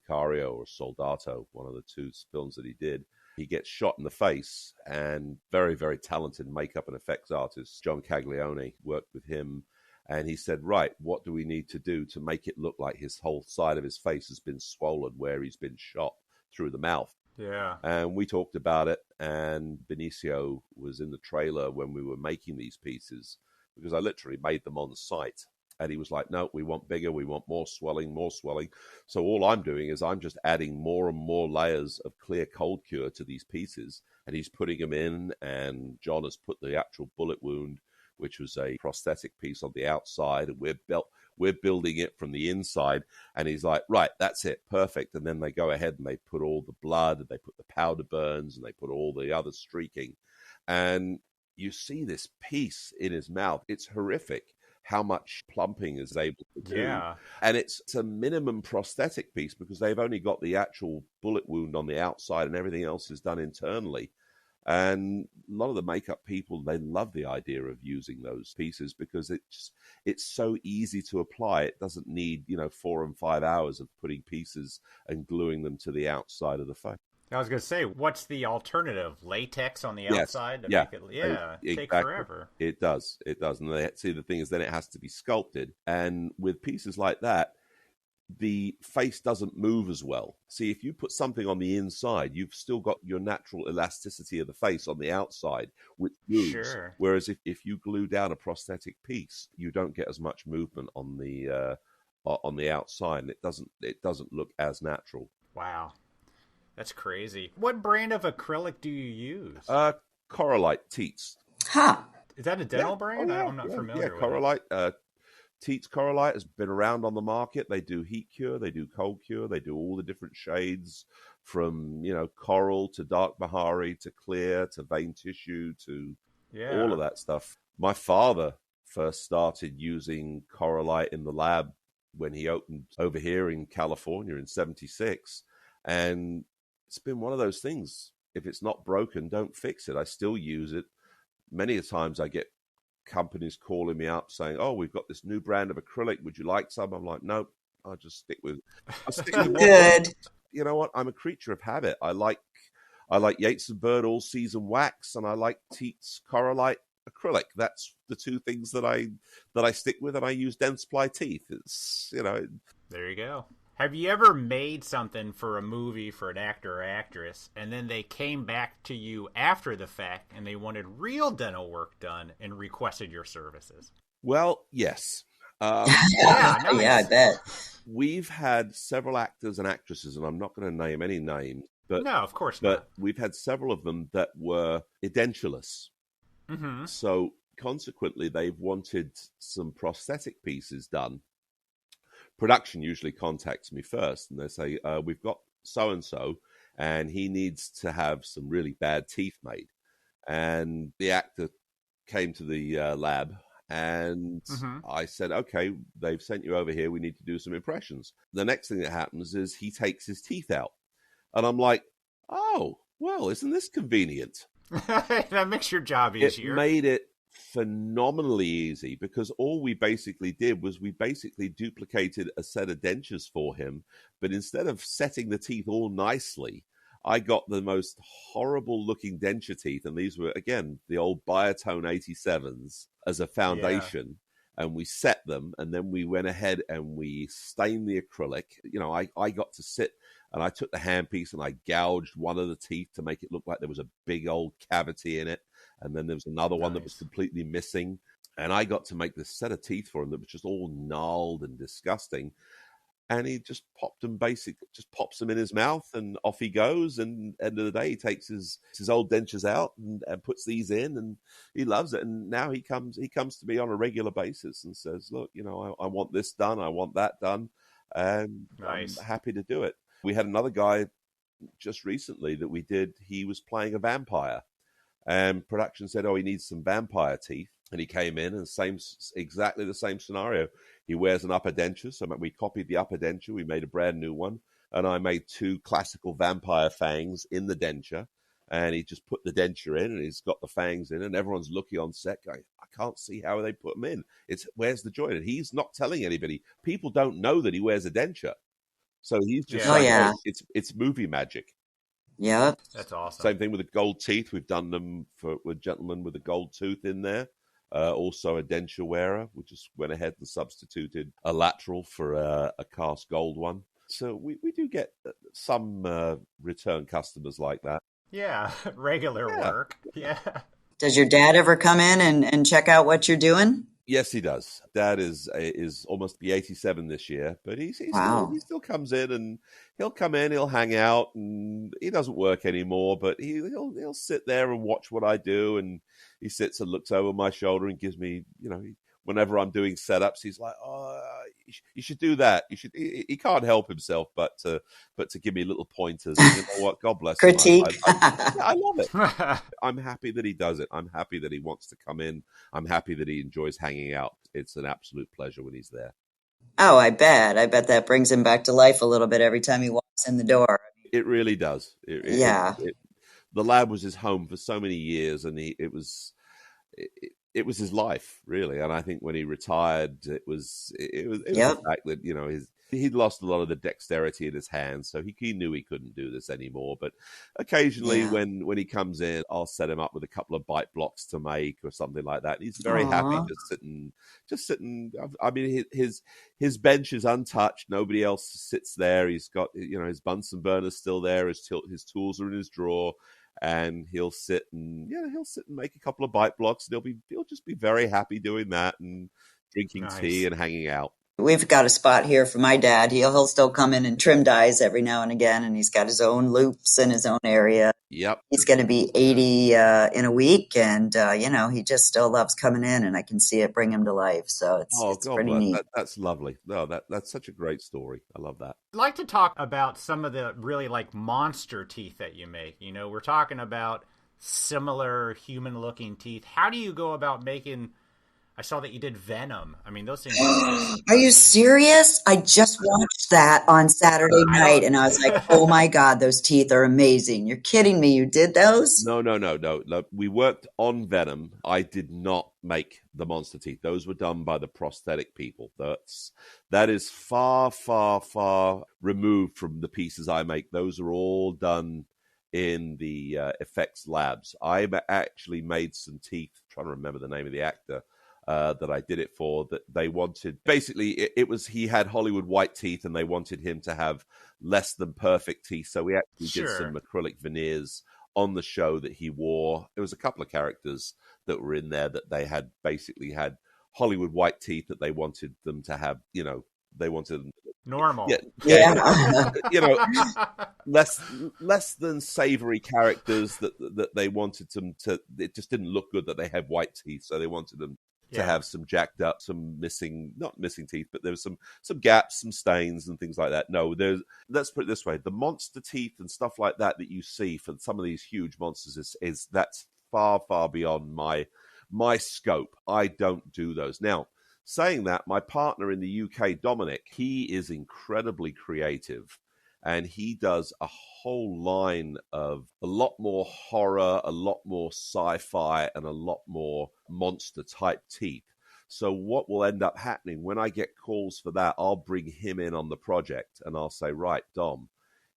Cario or Soldato, one of the two films that he did. He gets shot in the face, and very, very talented makeup and effects artist, John Caglione, worked with him. And he said, right, what do we need to do to make it look like his whole side of his face has been swollen where he's been shot through the mouth? Yeah. And we talked about it, and Benicio was in the trailer when we were making these pieces, because I literally made them on site. And he was like, no, we want bigger, we want more swelling. So all I'm doing is I'm just adding more and more layers of clear cold cure to these pieces, and he's putting them in, and John has put the actual bullet wound, which was a prosthetic piece on the outside, and we're building it from the inside. And he's like, right, that's it, perfect. And then they go ahead and they put all the blood, and they put the powder burns, and they put all the other streaking. And you see this piece in his mouth. It's horrific how much plumping is able to do. Yeah. And it's a minimum prosthetic piece because they've only got the actual bullet wound on the outside and everything else is done internally. And a lot of the makeup people, they love the idea of using those pieces because it's so easy to apply. It doesn't need, 4 and 5 hours of putting pieces and gluing them to the outside of the face. I was going to say, what's the alternative? Latex on the outside? To Yes. Make it, take forever. It does. And the thing is, then it has to be sculpted. And with pieces like that, the face doesn't move as well. See, if you put something on the inside, you've still got your natural elasticity of the face on the outside, which moves. Sure. Whereas if you glue down a prosthetic piece, you don't get as much movement on the outside, and it doesn't look as natural. Wow. That's crazy. What brand of acrylic do you use? Coralite Teats. Huh. Is that a dental brand? I'm not familiar with Coralite. Teats Coralite has been around on the market. They do heat cure, they do cold cure, they do all the different shades from, coral to dark Bahari to clear to vein tissue to all of that stuff. My father first started using Coralite in the lab when he opened over here in California in 1976. And it's been one of those things. If it's not broken, don't fix it. I still use it. Many times I get companies calling me up saying, oh, we've got this new brand of acrylic. Would you like some? I'm like, no, I'll just stick with good. You know what? I'm a creature of habit. I like Yates and Bird all season wax, and I like Teats Coralite acrylic. That's the two things that I stick with, and I use Dentsply teeth. It's There you go. Have you ever made something for a movie for an actor or actress, and then they came back to you after the fact and they wanted real dental work done and requested your services? Well, yes. Yeah, nice. Yeah, I bet. We've had several actors and actresses, and I'm not going to name any names, but No, of course but not. we've had several of them that were edentulous. Mm-hmm. So consequently, they've wanted some prosthetic pieces done. Production usually contacts me first, and they say, we've got so-and-so, and he needs to have some really bad teeth made. And the actor came to the lab, and I said, okay, they've sent you over here. We need to do some impressions. The next thing that happens is he takes his teeth out. And I'm like, oh, well, isn't this convenient? That makes your job easier. It made it phenomenally easy, because all we basically did was we basically duplicated a set of dentures for him. But instead of setting the teeth all nicely, I got the most horrible looking denture teeth. And these were, again, the old Biotone 87s as a foundation. Yeah. And we set them, and then we went ahead and we stained the acrylic. You know, I got to sit, and I took the handpiece and I gouged one of the teeth to make it look like there was a big old cavity in it. And then there was another one that was completely missing. And I got to make this set of teeth for him that was just all gnarled and disgusting. And he just pops them in his mouth, and off he goes. And at the end of the day, he takes his old dentures out and puts these in, and he loves it. And now he comes to me on a regular basis and says, look, you know, I want this done. I want that done. And I'm happy to do it. We had another guy just recently that we did. He was playing a vampire, and production said, oh, he needs some vampire teeth. And he came in, and exactly the same scenario. He wears an upper denture, so we copied the upper denture. We made a brand new one, and I made 2 classical vampire fangs in the denture. And he just put the denture in, and he's got the fangs in, and everyone's looking on set going, I can't see how they put them in. Where's the joint? And he's not telling anybody. People don't know that he wears a denture. So he's just it's movie magic. Yeah. That's awesome. Same thing with the gold teeth. We've done them with gentlemen with a gold tooth in there. Also a denture wearer. We just went ahead and substituted a lateral for a cast gold one. So we do get some return customers like that. Yeah, regular work. Yeah. Does your dad ever come in and check out what you're doing? Yes, he does. Dad is almost be 87 this year, but he still comes in, and he'll come in, he'll hang out, and he doesn't work anymore, but he'll sit there and watch what I do, and he sits and looks over my shoulder and gives me, you know, whenever I'm doing setups, he's like, oh, you should do that. You should. He can't help himself but to give me little pointers. And you know what? God bless him. Critique. I love it. I'm happy that he does it. I'm happy that he wants to come in. I'm happy that he enjoys hanging out. It's an absolute pleasure when he's there. Oh, I bet that brings him back to life a little bit every time he walks in the door. It really does. The lab was his home for so many years, and it was his life, really. And I think when he retired, it was the fact that, you know, he'd lost a lot of the dexterity in his hands, so he knew he couldn't do this anymore. But occasionally, when he comes in, I'll set him up with a couple of bite blocks to make or something like that. And he's very happy just sitting. I mean, his bench is untouched. Nobody else sits there. He's got, you know, his Bunsen burner's still there. His tools are in his drawer. And he'll sit and make a couple of bite blocks. And he'll just be very happy doing that and drinking tea and hanging out. We've got a spot here for my dad. He'll still come in and trim dies every now and again, and he's got his own loops in his own area. Yep. He's going to be 80 in a week, and you know, he just still loves coming in, and I can see it bring him to life. So it's pretty neat. That's lovely. No, that's such a great story. I love that. I'd like to talk about some of the really like monster teeth that you make. You know, we're talking about similar human-looking teeth. How do you go about making? I saw that you did Venom. I mean, those things. Are you serious? I just watched that on Saturday night, and I was like, oh my God, those teeth are amazing. You're kidding me. You did those? No. We worked on Venom. I did not make the monster teeth. Those were done by the prosthetic people. That is far, far, far removed from the pieces I make. Those are all done in the effects labs. I actually made some teeth. I'm trying to remember the name of the actor. that I did it for, that they wanted, basically he had Hollywood white teeth and they wanted him to have less than perfect teeth. So we actually did some acrylic veneers on the show that he wore. There was a couple of characters that were in there that they had basically had Hollywood white teeth that they wanted them to have, they wanted them normal. Less than savory characters that they wanted them to. It just didn't look good that they had white teeth, so they wanted them to have some jacked up, some not missing teeth, but there was some gaps, some stains, and things like that. No, let's put it this way: the monster teeth and stuff like that you see for some of these huge monsters is that's far, far beyond my scope. I don't do those now. Saying that, my partner in the UK, Dominic, he is incredibly creative, and he does a whole line of a lot more horror, a lot more sci-fi, and a lot more monster-type teeth. So what will end up happening, when I get calls for that, I'll bring him in on the project, and I'll say, right, Dom,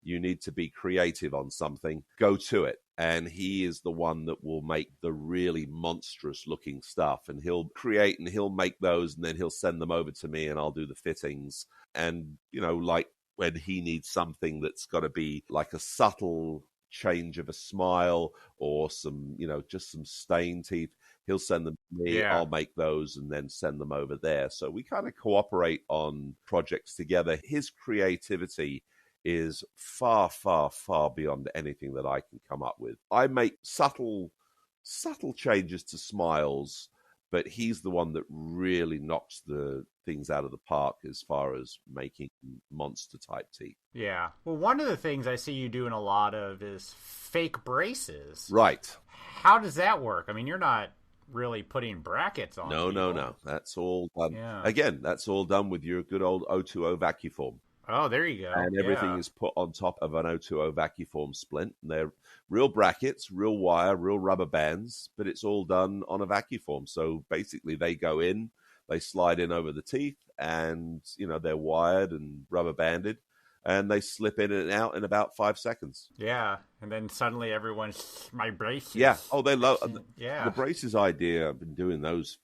you need to be creative on something. Go to it. And he is the one that will make the really monstrous looking stuff. And he'll create and he'll make those, and then he'll send them over to me and I'll do the fittings. And, like when he needs something that's got to be like a subtle change of a smile or some, just some stain teeth, he'll send them to me. I'll make those and then send them over there. So we kind of cooperate on projects together. His creativity is far, far, far beyond anything that I can come up with. I make subtle changes to smiles, but he's the one that really knocks the things out of the park as far as making monster-type teeth. Yeah. Well, one of the things I see you doing a lot of is fake braces. Right. How does that work? I mean, you're not really putting brackets on. No. That's all done. Yeah. Again, that's all done with your good old O2O vacuform. Oh, there you go. And everything is put on top of an O2O vacuform splint. And they're real brackets, real wire, real rubber bands, but it's all done on a vacuform. So basically they go in, they slide in over the teeth, and, they're wired and rubber banded, and they slip in and out in about 5 seconds. Yeah. And then suddenly everyone's, my braces. Yeah. Oh, they love the braces idea. I've been doing those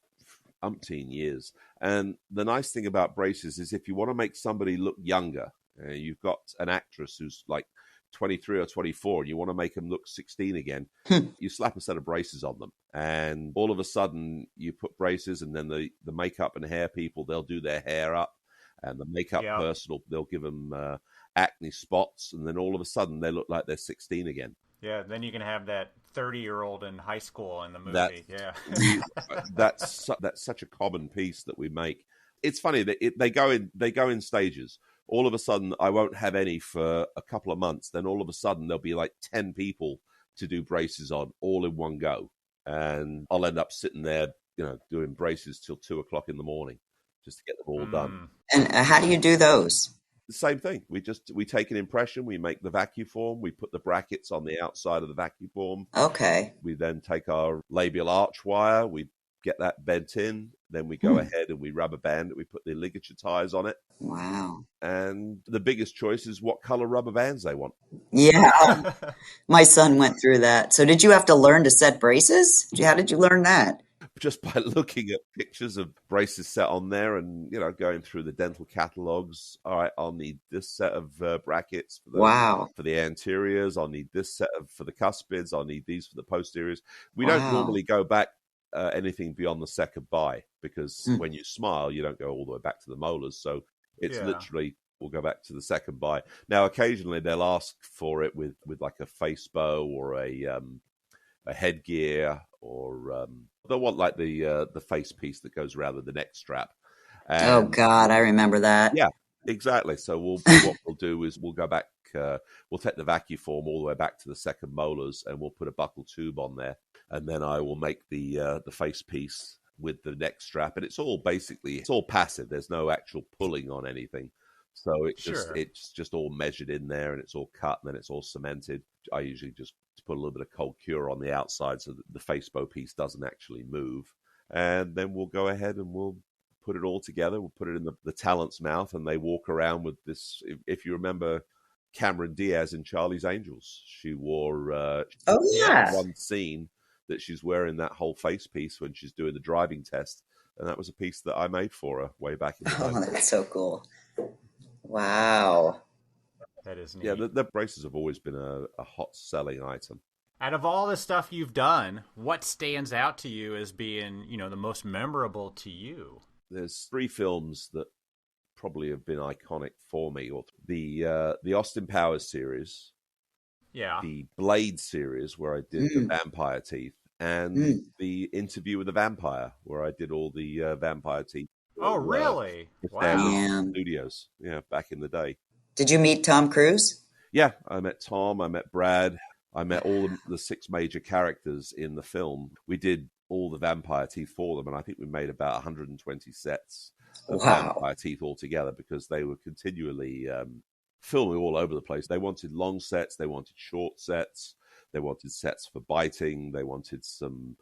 umpteen years. And the nice thing about braces is if you want to make somebody look younger, you've got an actress who's like 23 or 24 and you want to make them look 16 again, you slap a set of braces on them, and all of a sudden you put braces, and then the makeup and hair people, they'll do their hair up, and the makeup person, they'll give them acne spots, and then all of a sudden they look like they're 16 again. Yeah, then you can have that 30-year-old in high school in the movie. That's such a common piece that we make. It's funny that they go in stages. All of a sudden, I won't have any for a couple of months. Then all of a sudden, there'll be like 10 people to do braces on, all in one go, and I'll end up sitting there, doing braces till 2:00 in the morning just to get them all done. And how do you do those? The same thing. We take an impression, we make the vacuform, we put the brackets on the outside of the vacuform. Okay. We then take our labial arch wire, we get that bent in, then we go ahead and we rubber band it, we put the ligature ties on it. Wow. And the biggest choice is what color rubber bands they want. Yeah. My son went through that. So did you have to learn to set braces? How did you learn that? Just by looking at pictures of braces set on there and, going through the dental catalogs. All right, I'll need this set of brackets for the anteriors. I'll need this set for the cuspids. I'll need these for the posteriors. We don't normally go back anything beyond the second buy, because when you smile, you don't go all the way back to the molars. So it's literally, we'll go back to the second buy. Now, occasionally they'll ask for it with like a face bow or a headgear, or they'll want like the face piece that goes around the neck strap. And, oh God, I remember that. Yeah, exactly. So what we'll do is we'll go back. We'll take the vacuform all the way back to the second molars, and we'll put a buccal tube on there, and then I will make the face piece with the neck strap, and it's all passive. There's no actual pulling on anything. So it's just all measured in there, and it's all cut, and then it's all cemented. I usually just put a little bit of cold cure on the outside so that the face bow piece doesn't actually move. And then we'll go ahead and we'll put it all together. We'll put it in the talent's mouth, and they walk around with this. If you remember Cameron Diaz in Charlie's Angels, she wore one scene that she's wearing that whole face piece when she's doing the driving test. and that was a piece that I made for her way back in the day. Oh, that's so cool. Wow. That is neat. Yeah, the braces have always been a hot selling item. Out of all the stuff you've done, what stands out to you as being, the most memorable to you? There's 3 films that probably have been iconic for me. Or the Austin Powers series, the Blade series where I did the vampire teeth, and the Interview with the Vampire where I did all the vampire teeth. Oh, really? Wow. Studios, back in the day. Did you meet Tom Cruise? Yeah, I met Tom, I met Brad, I met all the 6 major characters in the film. We did all the vampire teeth for them, and I think we made about 120 sets of vampire teeth altogether because they were continually filming all over the place. They wanted long sets, they wanted short sets, they wanted sets for biting, they wanted some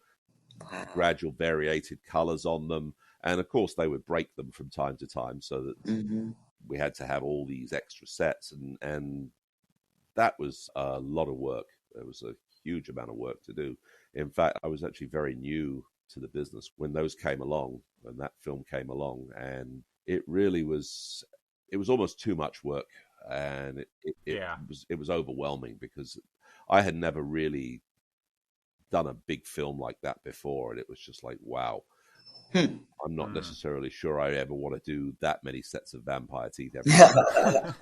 gradual variated colors on them, and of course they would break them from time to time so that we had to have all these extra sets, and that was a lot of work. There was a huge amount of work to do. In fact, I was actually very new to the business when those came along, when that film came along, and it really was, it was almost too much work, and it was overwhelming because I had never really done a big film like that before, and it was just like, wow. I'm not necessarily sure I ever want to do that many sets of vampire teeth every day.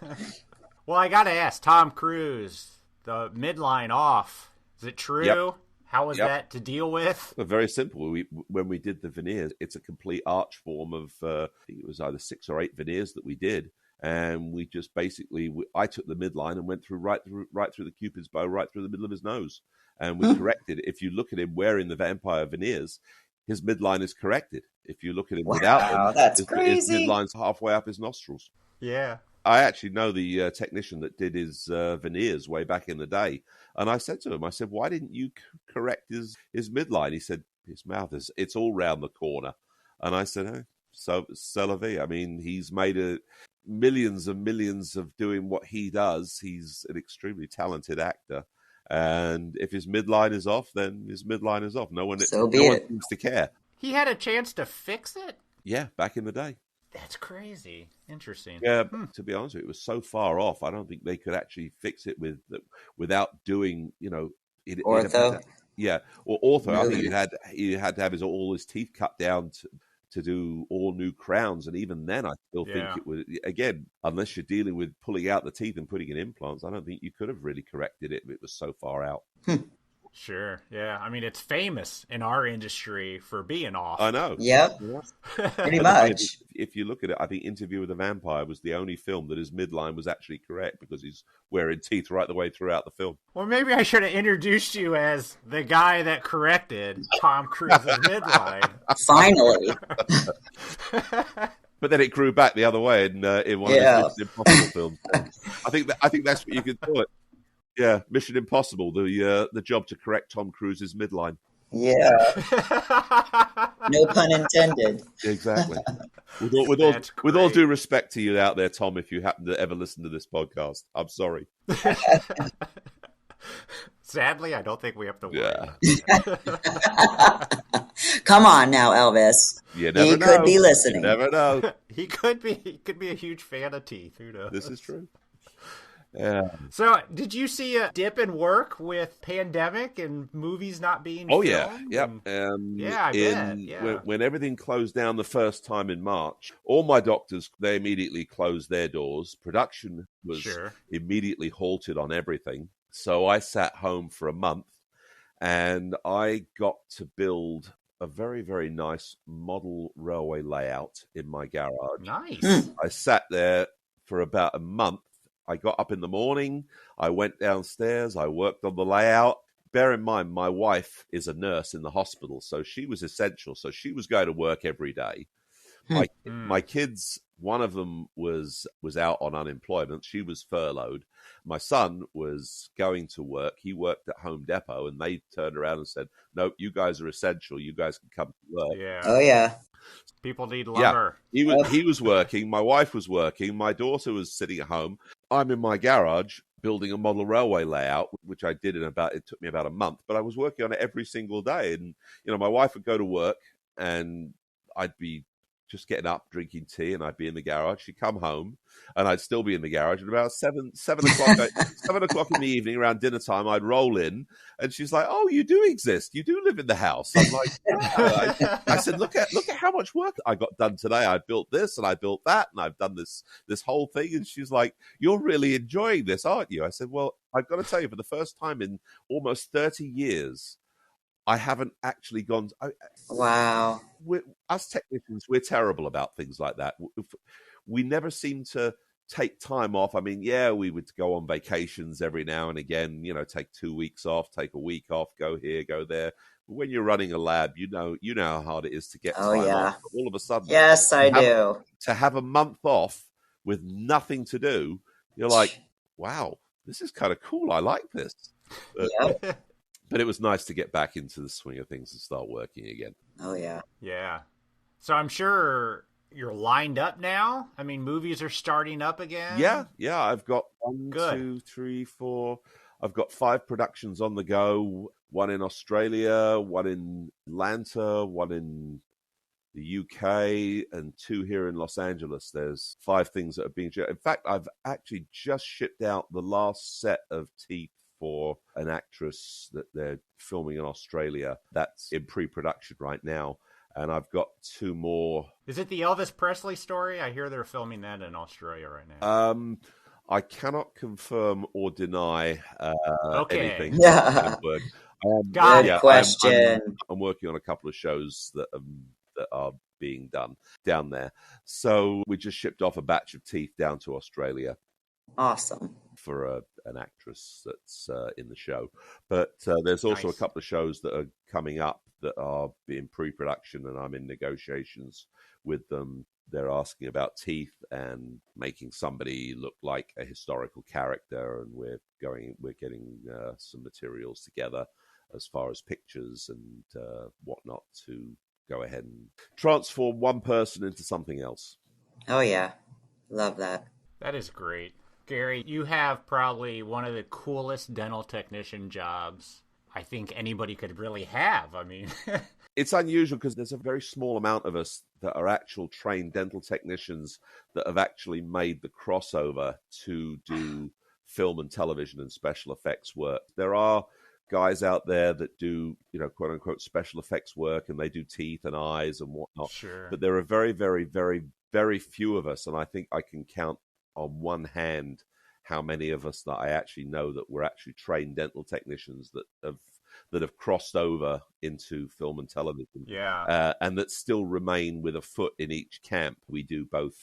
Well, I got to ask, Tom Cruise, the midline off, is it true? Yep. How was that to deal with? Well, very simple. When we did the veneers, it's a complete arch form of, I think it was either 6 or 8 veneers that we did. And we just basically, I took the midline and went right through the Cupid's bow, right through the middle of his nose. And we corrected. If you look at him wearing the vampire veneers, his midline is corrected. If you look at him without them, his midline's halfway up his nostrils. Yeah. I actually know the technician that did his veneers way back in the day. And I said to him, why didn't you correct his midline? He said, his mouth it's all round the corner. And I said, so c'est la vie. I mean, he's made millions and millions of doing what he does. He's an extremely talented actor. And if his midline is off, then his midline is off. No one seems to care. He had a chance to fix it? Yeah, back in the day. That's crazy. Interesting. Yeah, to be honest with you, it was so far off. I don't think they could actually fix it without doing, ortho. Or ortho. I think he had to have all his teeth cut down to do all new crowns, and even then, I still think it would. Again, unless you're dealing with pulling out the teeth and putting in implants, I don't think you could have really corrected it. It was so far out. Sure. Yeah. I mean, it's famous in our industry for being off. I know. Yep. Pretty much. If you look at it, I think Interview with the Vampire was the only film that his midline was actually correct because he's wearing teeth right the way throughout the film. Well, maybe I should have introduced you as the guy that corrected Tom Cruise's midline. Finally. But then it grew back the other way in one of his Mission Impossible films. I think that's what you could call it. Yeah, Mission Impossible, the job to correct Tom Cruise's midline. Yeah. No pun intended. Exactly. With all due respect to you out there, Tom, if you happen to ever listen to this podcast, I'm sorry. Sadly, I don't think we have to worry. Yeah. Come on now, Elvis. You never he know. Could be listening. You never know. He could be a huge fan of teeth. Who knows? This is true. Yeah. So, did you see a dip in work with pandemic and movies not being filmed? Yeah. I bet. Yeah. When everything closed down the first time in March, all my doctors, they immediately closed their doors. Production was immediately halted on everything. So I sat home for a month, and I got to build a very, very nice model railway layout in my garage. Nice. I sat there for about a month. I got up in the morning, I went downstairs, I worked on the layout. Bear in mind, my wife is a nurse in the hospital, so she was essential. So she was going to work every day. My kids, one of them was out on unemployment. She was furloughed. My son was going to work. He worked at Home Depot, and they turned around and said, nope, you guys are essential. You guys can come to work. Yeah. Oh, yeah. People need lumber. Yeah. He was working. My wife was working. My daughter was sitting at home. I'm in my garage building a model railway layout, which I did it took me about a month, but I was working on it every single day. And, my wife would go to work and I'd be just getting up, drinking tea, and I'd be in the garage. She'd come home, and I'd still be in the garage. At about 7 o'clock in the evening, around dinner time, I'd roll in, and she's like, "Oh, you do exist. You do live in the house." I'm like, "Yeah." I said, "Look at how much work I got done today. I built this, and I built that, and I've done this whole thing." And she's like, "You're really enjoying this, aren't you?" I said, "Well, I've got to tell you, for the first time in almost 30 years, I haven't actually gone." Wow. Us technicians, we're terrible about things like that. We never seem to take time off. I mean, yeah, we would go on vacations every now and again, take 2 weeks off, take a week off, go here, go there. But when you're running a lab, you know how hard it is to get time off. But all of a sudden, yes, I do. To have a month off with nothing to do, you're like, wow, this is kind of cool. I like this. Yep. But it was nice to get back into the swing of things and start working again. Oh, yeah. Yeah. So I'm sure you're lined up now. I mean, movies are starting up again. Yeah. I've got 1, 2, 3, 4. I've got 5 productions on the go. 1 in Australia, 1 in Atlanta, 1 in the UK, and 2 here in Los Angeles. There's 5 things that are being shot. In fact, I've actually just shipped out the last set of teeth for an actress that they're filming in Australia. That's in pre-production right now. And I've got 2 more. Is it the Elvis Presley story? I hear they're filming that in Australia right now. I cannot confirm or deny anything. Yeah. Good question. I'm working on a couple of shows that are being done down there. So we just shipped off a batch of teeth down to Australia. Awesome. For an actress that's in the show. But there's also a couple of shows that are coming up that are in pre-production, and I'm in negotiations with them. They're asking about teeth and making somebody look like a historical character, and we're getting some materials together as far as pictures and whatnot to go ahead and transform one person into something else. Oh, yeah. Love that. That is great. Gary, you have probably one of the coolest dental technician jobs I think anybody could really have. I mean, it's unusual because there's a very small amount of us that are actual trained dental technicians that have actually made the crossover to do film and television and special effects work. There are guys out there that do, quote unquote, special effects work, and they do teeth and eyes and whatnot. Sure. But there are very, very, very, very few of us, and I think I can count on one hand how many of us that I actually know that we're actually trained dental technicians that have crossed over into film and television. Yeah. And that still remain with a foot in each camp. We do both,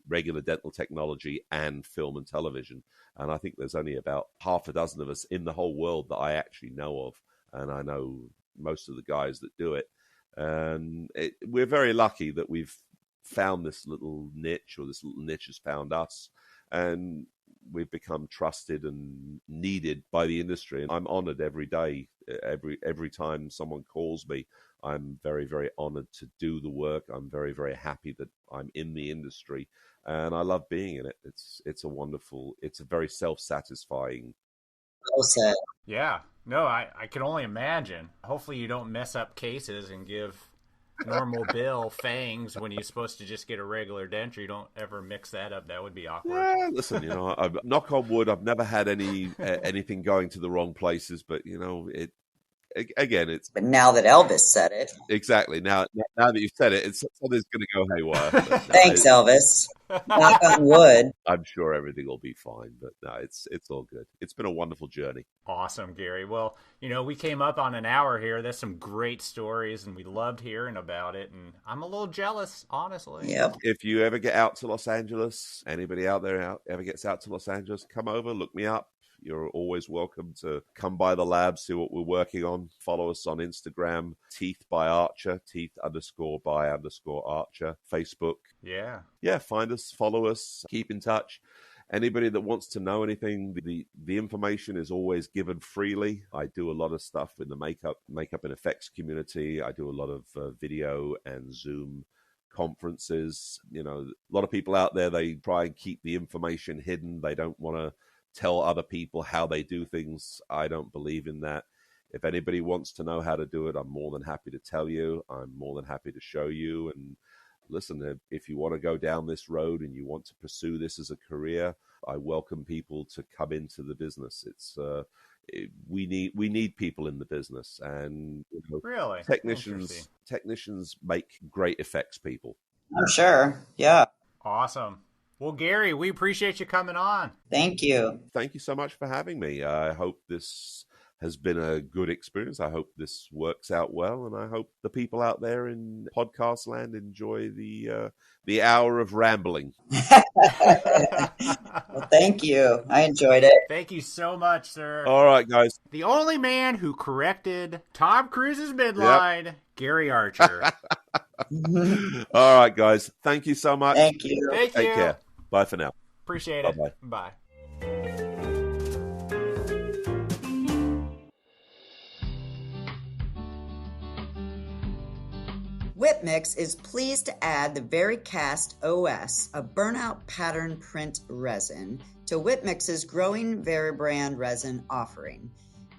regular dental technology and film and television. And I think there's only about half a dozen of us in the whole world that I actually know of. And I know most of the guys that do it. And we're very lucky that we've found this little niche, or this little niche has found us. And we've become trusted and needed by the industry. And I'm honored every day. Every time someone calls me, I'm very, very honored to do the work. I'm very, very happy that I'm in the industry, and I love being in it. It's a very self-satisfying. Well said. Yeah. No, I can only imagine. Hopefully you don't mess up cases and give normal Bill fangs when you're supposed to just get a regular denture. You don't ever mix that up. That would be awkward. Yeah, listen, I'm, knock on wood, I've never had anything going to the wrong places, but it's. But now that Elvis said it, exactly. Now that you've said it, something's going to go haywire. Thanks, Elvis. Knock on wood. I'm sure everything will be fine, but no, it's all good. It's been a wonderful journey. Awesome, Gary. Well, we came up on an hour here. There's some great stories, and we loved hearing about it. And I'm a little jealous, honestly. Yep. If you ever get out to Los Angeles, anybody out there ever gets out to Los Angeles, come over, look me up. You're always welcome to come by the lab, see what we're working on. Follow us on Instagram, Teeth by Archer, teeth_by_Archer, Facebook. Yeah. Yeah, find us, follow us, keep in touch. Anybody that wants to know anything, the information is always given freely. I do a lot of stuff in the makeup and effects community. I do a lot of video and Zoom conferences. A lot of people out there, they try and keep the information hidden. They don't want to tell other people how they do things. I don't believe in that. if anybody wants to know how to do it, I'm more than happy to tell you. I'm more than happy to show you. And listen, if you want to go down this road and you want to pursue this as a career, I welcome people to come into the business. We need people in the business, and really technicians make great effects people. I'm sure. Yeah. Awesome. Well, Gary, we appreciate you coming on. Thank you. Thank you so much for having me. I hope this has been a good experience. I hope this works out well, and I hope the people out there in podcast land enjoy the hour of rambling. Well, thank you. I enjoyed it. Thank you so much, sir. All right, guys. The only man who corrected Tom Cruise's midline, Gary Archer. All right, guys. Thank you so much. Thank you. Take care. Bye for now. Appreciate it. Bye-bye. Bye. Whipmix is pleased to add the VeriCast OS, a burnout pattern print resin, to Whipmix's growing VeriBrand resin offering.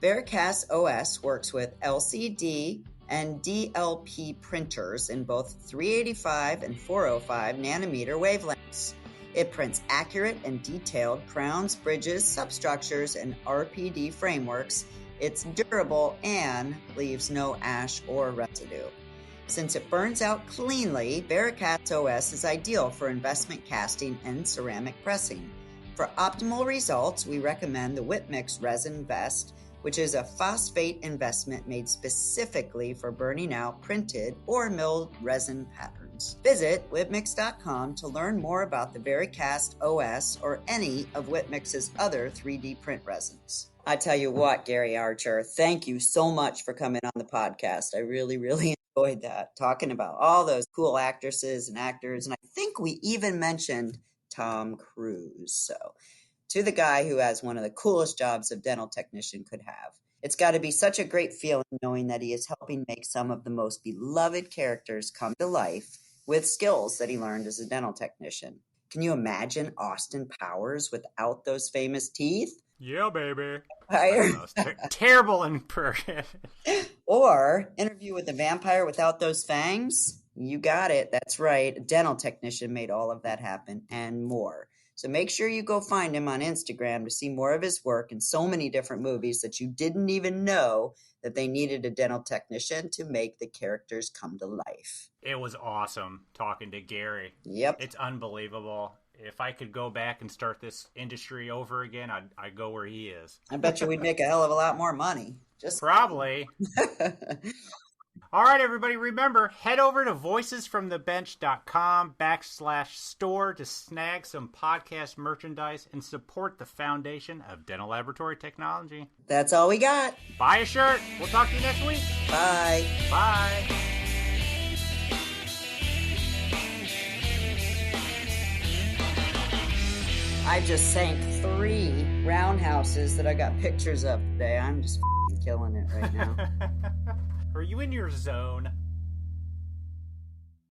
VeriCast OS works with LCD and DLP printers in both 385 and 405 nanometer wavelengths. It prints accurate and detailed crowns, bridges, substructures, and RPD frameworks. It's durable and leaves no ash or residue. Since it burns out cleanly, VeriCast OS is ideal for investment casting and ceramic pressing. For optimal results, we recommend the Whipmix Resin Vest, which is a phosphate investment made specifically for burning out printed or milled resin patterns. Visit Whipmix.com to learn more about the VeriCast OS or any of Whipmix's other 3D print resins. I tell you what, Gary Archer, thank you so much for coming on the podcast. I really enjoyed that, talking about all those cool actresses and actors. And I think we even mentioned Tom Cruise. So to the guy who has one of the coolest jobs a dental technician could have. It's got to be such a great feeling knowing that he is helping make some of the most beloved characters come to life with skills that he learned as a dental technician. Can you imagine Austin Powers without those famous teeth? Yeah, baby. Terrible impression. Or Interview with the Vampire without those fangs? You got it. That's right. A dental technician made all of that happen and more. So make sure you go find him on Instagram to see more of his work in so many different movies that you didn't even know that they needed a dental technician to make the characters come to life. It was awesome talking to Gary. Yep. It's unbelievable. If I could go back and start this industry over again, I'd go where he is. I bet you we'd make a hell of a lot more money. Probably. All right, everybody, remember, head over to voicesfromthebench.com/store to snag some podcast merchandise and support the foundation of dental laboratory technology. That's all we got. Buy a shirt. We'll talk to you next week. Bye. Bye. I just sank 3 roundhouses that I got pictures of today. I'm just killing it right now. Are you in your zone?